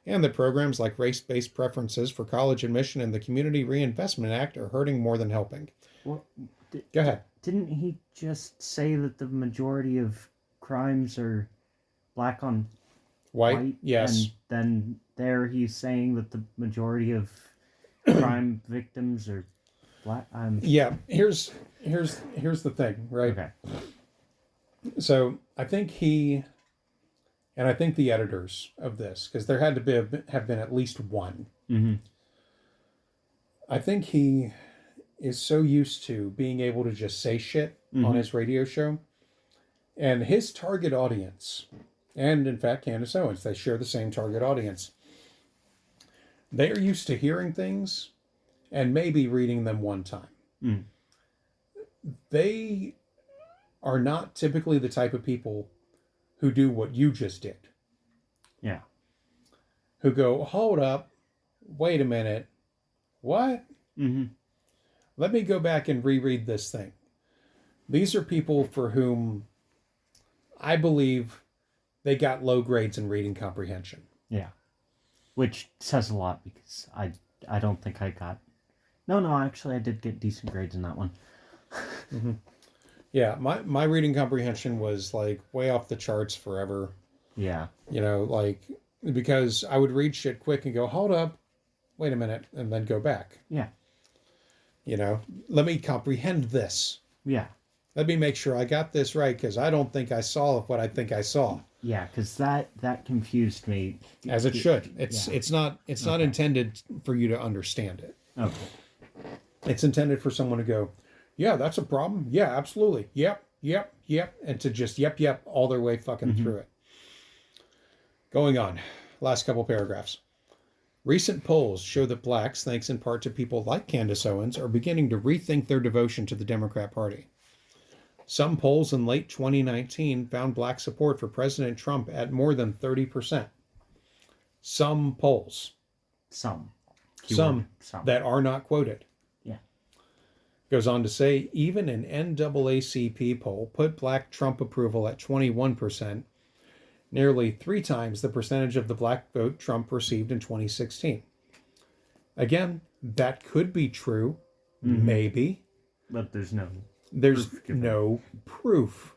and that programs like race-based preferences for college admission and the Community Reinvestment Act are hurting more than helping. Well, Go ahead. Didn't he just say that the majority of crimes are black on White? Yes. And then there he's saying that the majority of crime victims are black. Yeah. Here's the thing, right? Okay. So I think he, and I think the editors of this, because there had to have been at least one. Mm-hmm. I think he is so used to being able to just say shit on his radio show, and his target audience, and in fact Candace Owens, they share the same target audience. They are used to hearing things and maybe reading them one time. Mm. They are not typically the type of people who do what you just did. Yeah. Who go, hold up, wait a minute, what? Mm-hmm. Let me go back and reread this thing. These are people for whom I believe they got low grades in reading comprehension. Yeah. Which says a lot because I don't think I got... No, actually I did get decent grades in that one. Mm-hmm. Yeah, my reading comprehension was like way off the charts forever. Yeah. You know, like, because I would read shit quick and go, hold up, wait a minute, and then go back. Yeah. You know, let me comprehend this. Yeah. Let me make sure I got this right, because I don't think I saw what I think I saw. Yeah, because that confused me. As it should. It's not intended for you to understand it. Okay. It's intended for someone to go, yeah, that's a problem. Yeah, absolutely. Yep. And to just yep all their way fucking through it. Going on. Last couple paragraphs. Recent polls show that blacks, thanks in part to people like Candace Owens, are beginning to rethink their devotion to the Democrat Party. Some polls in late 2019 found black support for President Trump at more than 30%. Some polls. Some That are not quoted. Yeah. Goes on to say, even an NAACP poll put black Trump approval at 21%, nearly 3 times the percentage of the black vote Trump received in 2016. Again, that could be true, maybe. But there's no proof.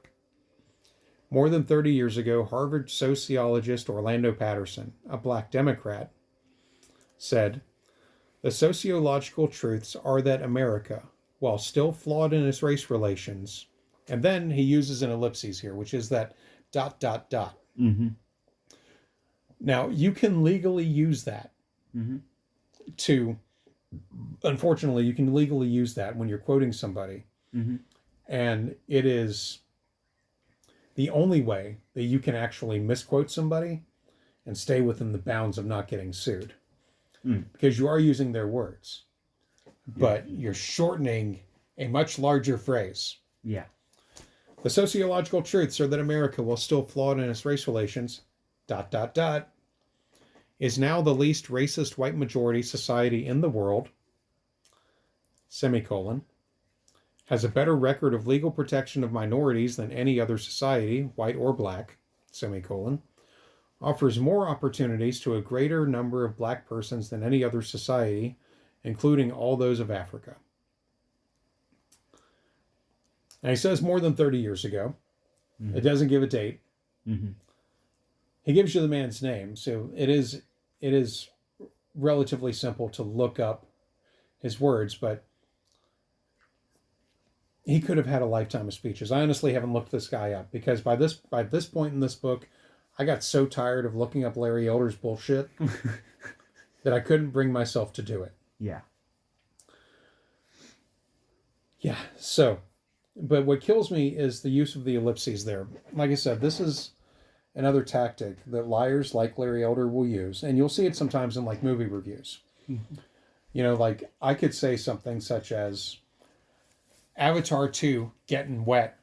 More than 30 years ago, Harvard sociologist Orlando Patterson, a black Democrat, said, "The sociological truths are that America, while still flawed in its race relations," and then he uses an ellipses here, which is that ... Mm-hmm. Now, you can legally use that unfortunately, you can legally use that when you're quoting somebody. Mm-hmm. And it is the only way that you can actually misquote somebody and stay within the bounds of not getting sued. Because you are using their words. But you're shortening a much larger phrase. Yeah. The sociological truths are that America, while still flawed in its race relations, ... is now the least racist white majority society in the world, ... has a better record of legal protection of minorities than any other society, white or black, ... offers more opportunities to a greater number of black persons than any other society, including all those of Africa. And he says more than 30 years ago. It doesn't give a date. He gives you the man's name, so it is relatively simple to look up his words, but he could have had a lifetime of speeches. I honestly haven't looked this guy up, because by this point in this book, I got so tired of looking up Larry Elder's bullshit that I couldn't bring myself to do it. Yeah. Yeah, so But what kills me is the use of the ellipses there. Like I said, this is another tactic that liars like Larry Elder will use. And you'll see it sometimes in like movie reviews. Mm-hmm. You know, like I could say something such as Avatar 2 getting wet. ...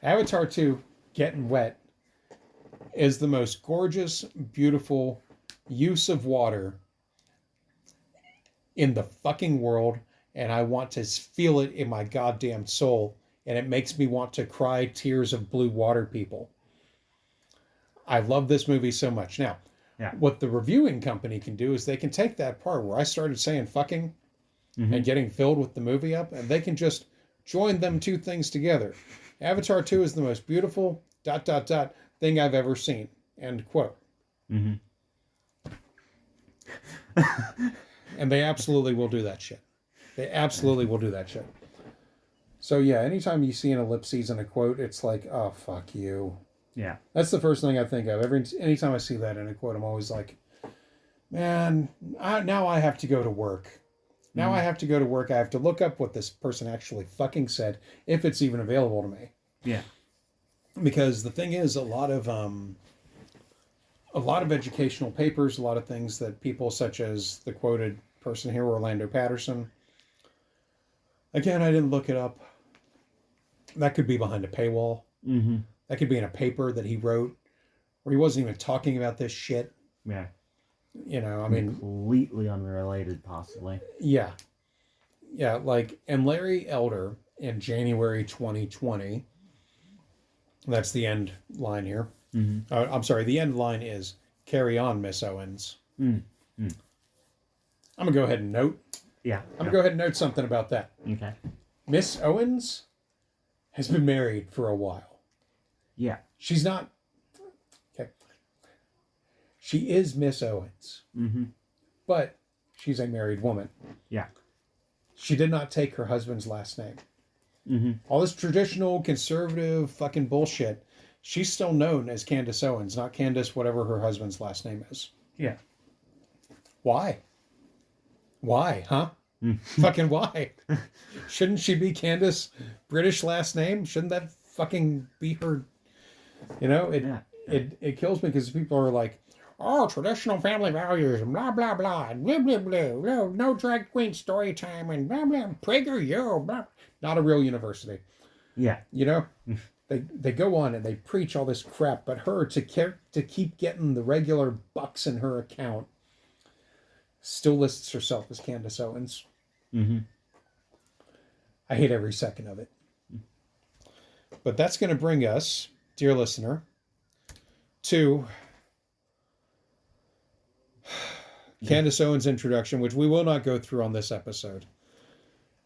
Avatar 2 getting wet is the most gorgeous, beautiful use of water in the fucking world, and I want to feel it in my goddamn soul, and it makes me want to cry tears of blue water, people. I love this movie so much. Now, what the reviewing company can do is they can take that part where I started saying fucking and getting filled with the movie up, and they can just join them two things together. Avatar 2 is the most beautiful ... thing I've ever seen. End quote. Mm-hmm. And they absolutely will do that shit. They absolutely will do that shit. So yeah, anytime you see an ellipses in a quote, it's like, oh, fuck you. Yeah. That's the first thing I think of. Anytime I see that in a quote, I'm always like, man, now I have to go to work. Now I have to go to work. I have to look up what this person actually fucking said, if it's even available to me. Yeah. Because the thing is, a lot of educational papers, a lot of things that people such as the quoted person here, Orlando Patterson. Again, I didn't look it up. That could be behind a paywall. Mm-hmm. That could be in a paper that he wrote where he wasn't even talking about this shit. Yeah. You know, I mean... completely unrelated, possibly. Yeah. Yeah, like, and Larry Elder in January 2020, that's the end line here. Mm-hmm. I'm sorry, the end line is, carry on, Miss Owens. Mm. I'm going to go ahead and note. Yeah. I'm going to go ahead and note something about that. Okay. Miss Owens has been married for a while. Yeah. She's not... Okay. She is Miss Owens. Mm-hmm. But she's a married woman. Yeah. She did not take her husband's last name. Mm-hmm. All this traditional, conservative fucking bullshit. She's still known as Candace Owens, not Candace whatever her husband's last name is. Yeah. Why? Why, huh? Fucking why? Shouldn't she be Candace British last name? Shouldn't that fucking be her? You know, it kills me because people are like, oh, traditional family values and blah, blah, blah, and blah, blah, blah, no drag queen story time and blah, blah, PragerU, blah. Not a real university. Yeah. You know? They go on and they preach all this crap, but her to keep getting the regular bucks in her account still lists herself as Candace Owens. Mm-hmm. I hate every second of it. But that's going to bring us, dear listener, to Candace Owens' introduction, which we will not go through on this episode.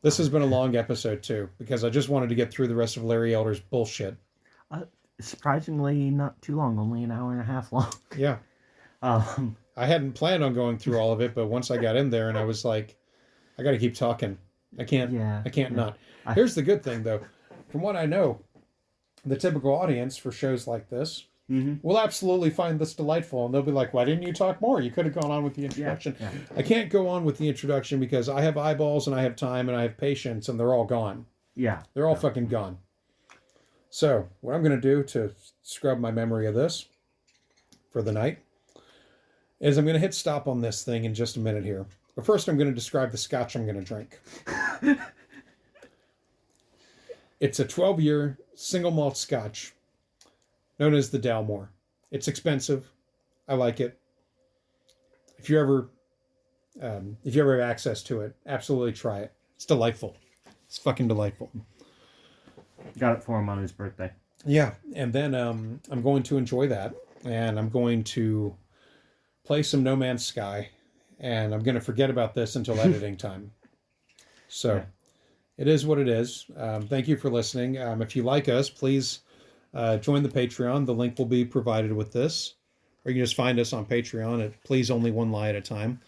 This has been a long episode, too, because I just wanted to get through the rest of Larry Elder's bullshit. Surprisingly, not too long, only an hour and a half long. Yeah. I hadn't planned on going through all of it, but once I got in there and I was like, I got to keep talking. I can't not. Here's the good thing, though. From what I know, the typical audience for shows like this will absolutely find this delightful, and they'll be like, why didn't you talk more? You could have gone on with the introduction. Yeah. I can't go on with the introduction because I have eyeballs and I have time and I have patience, and they're all gone. Yeah. They're all fucking gone. So, what I'm going to do to scrub my memory of this for the night is I'm going to hit stop on this thing in just a minute here. But first, I'm going to describe the scotch I'm going to drink. It's a 12-year single malt scotch known as the Dalmore. It's expensive. I like it. If you ever have access to it, absolutely try it. It's delightful. It's fucking delightful. Got it for him on his birthday. Yeah, and then I'm going to enjoy that, and I'm going to play some No Man's Sky, and I'm going to forget about this until editing time. So, It is what it is. Thank you for listening. If you like us, please join the Patreon. The link will be provided with this, or you can just find us on Patreon at Please Only One Lie at a Time.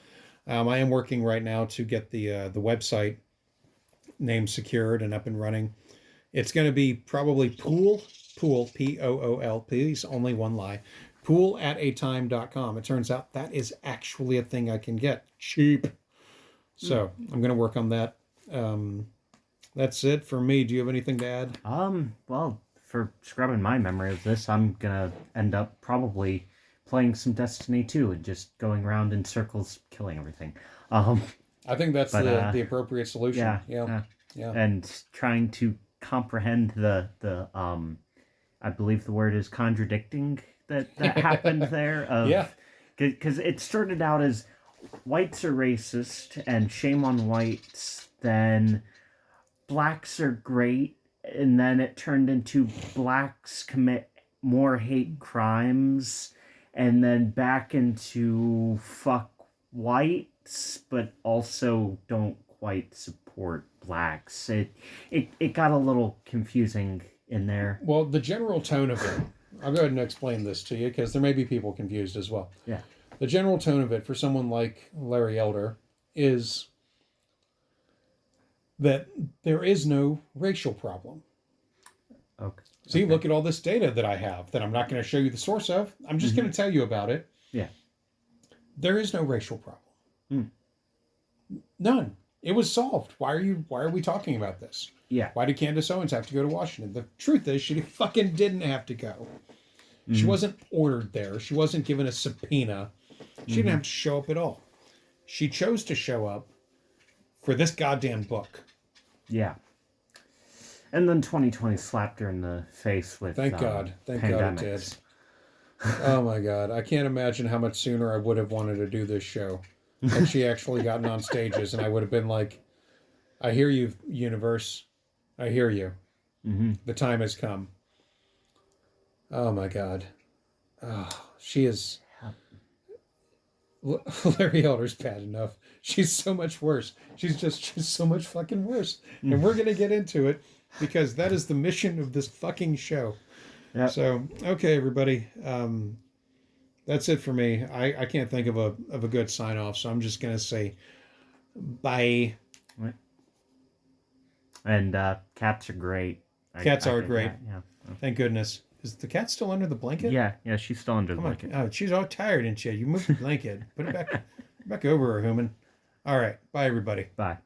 I am working right now to get the website name secured and up and running. It's going to be probably Pool, Pool, P-O-O-L, please only one lie, poolatAtime.com. It turns out that is actually a thing I can get cheap. So I'm going to work on that. That's it for me. Do you have anything to add? Well, for scrubbing my memory of this, I'm gonna end up probably playing some Destiny 2 and just going around in circles killing everything. I think that's the appropriate solution. Yeah. And trying to comprehend the I believe the word is contradicting that happened there. Because it started out as whites are racist and shame on whites, then blacks are great, and then it turned into blacks commit more hate crimes, and then back into fuck whites, but also don't quite support blacks. It got a little confusing in there. Well, the general tone of it, I'll go ahead and explain this to you because there may be people confused as well. Yeah. The general tone of it for someone like Larry Elder is that there is no racial problem. Okay. See, look at all this data that I have that I'm not going to show you the source of. I'm just going to tell you about it. Yeah. There is no racial problem. None. It was solved. Why are we talking about this? Yeah. Why did Candace Owens have to go to Washington? The truth is she fucking didn't have to go. She wasn't ordered there. She wasn't given a subpoena. She didn't have to show up at all. She chose to show up for this goddamn book. Yeah. And then 2020 slapped her in the face with Thank God it did. Oh my God. I can't imagine how much sooner I would have wanted to do this show. Had she actually gotten on stages and I would have been like, I hear you, universe. I hear you. The time has come. Oh my God. Oh, she is... Larry Elder's bad enough. She's so much worse. She's so much fucking worse. And we're going to get into it because that is the mission of this fucking show. Yep. So, okay, everybody. That's it for me. I can't think of a good sign off, so I'm just going to say bye. Right. And cats are great. Cats are great. Yeah. Thank goodness. Is the cat still under the blanket? Yeah, she's still under the blanket. Oh, she's all tired and shit. You moved the blanket. Put it back over her, human. All right. Bye, everybody. Bye.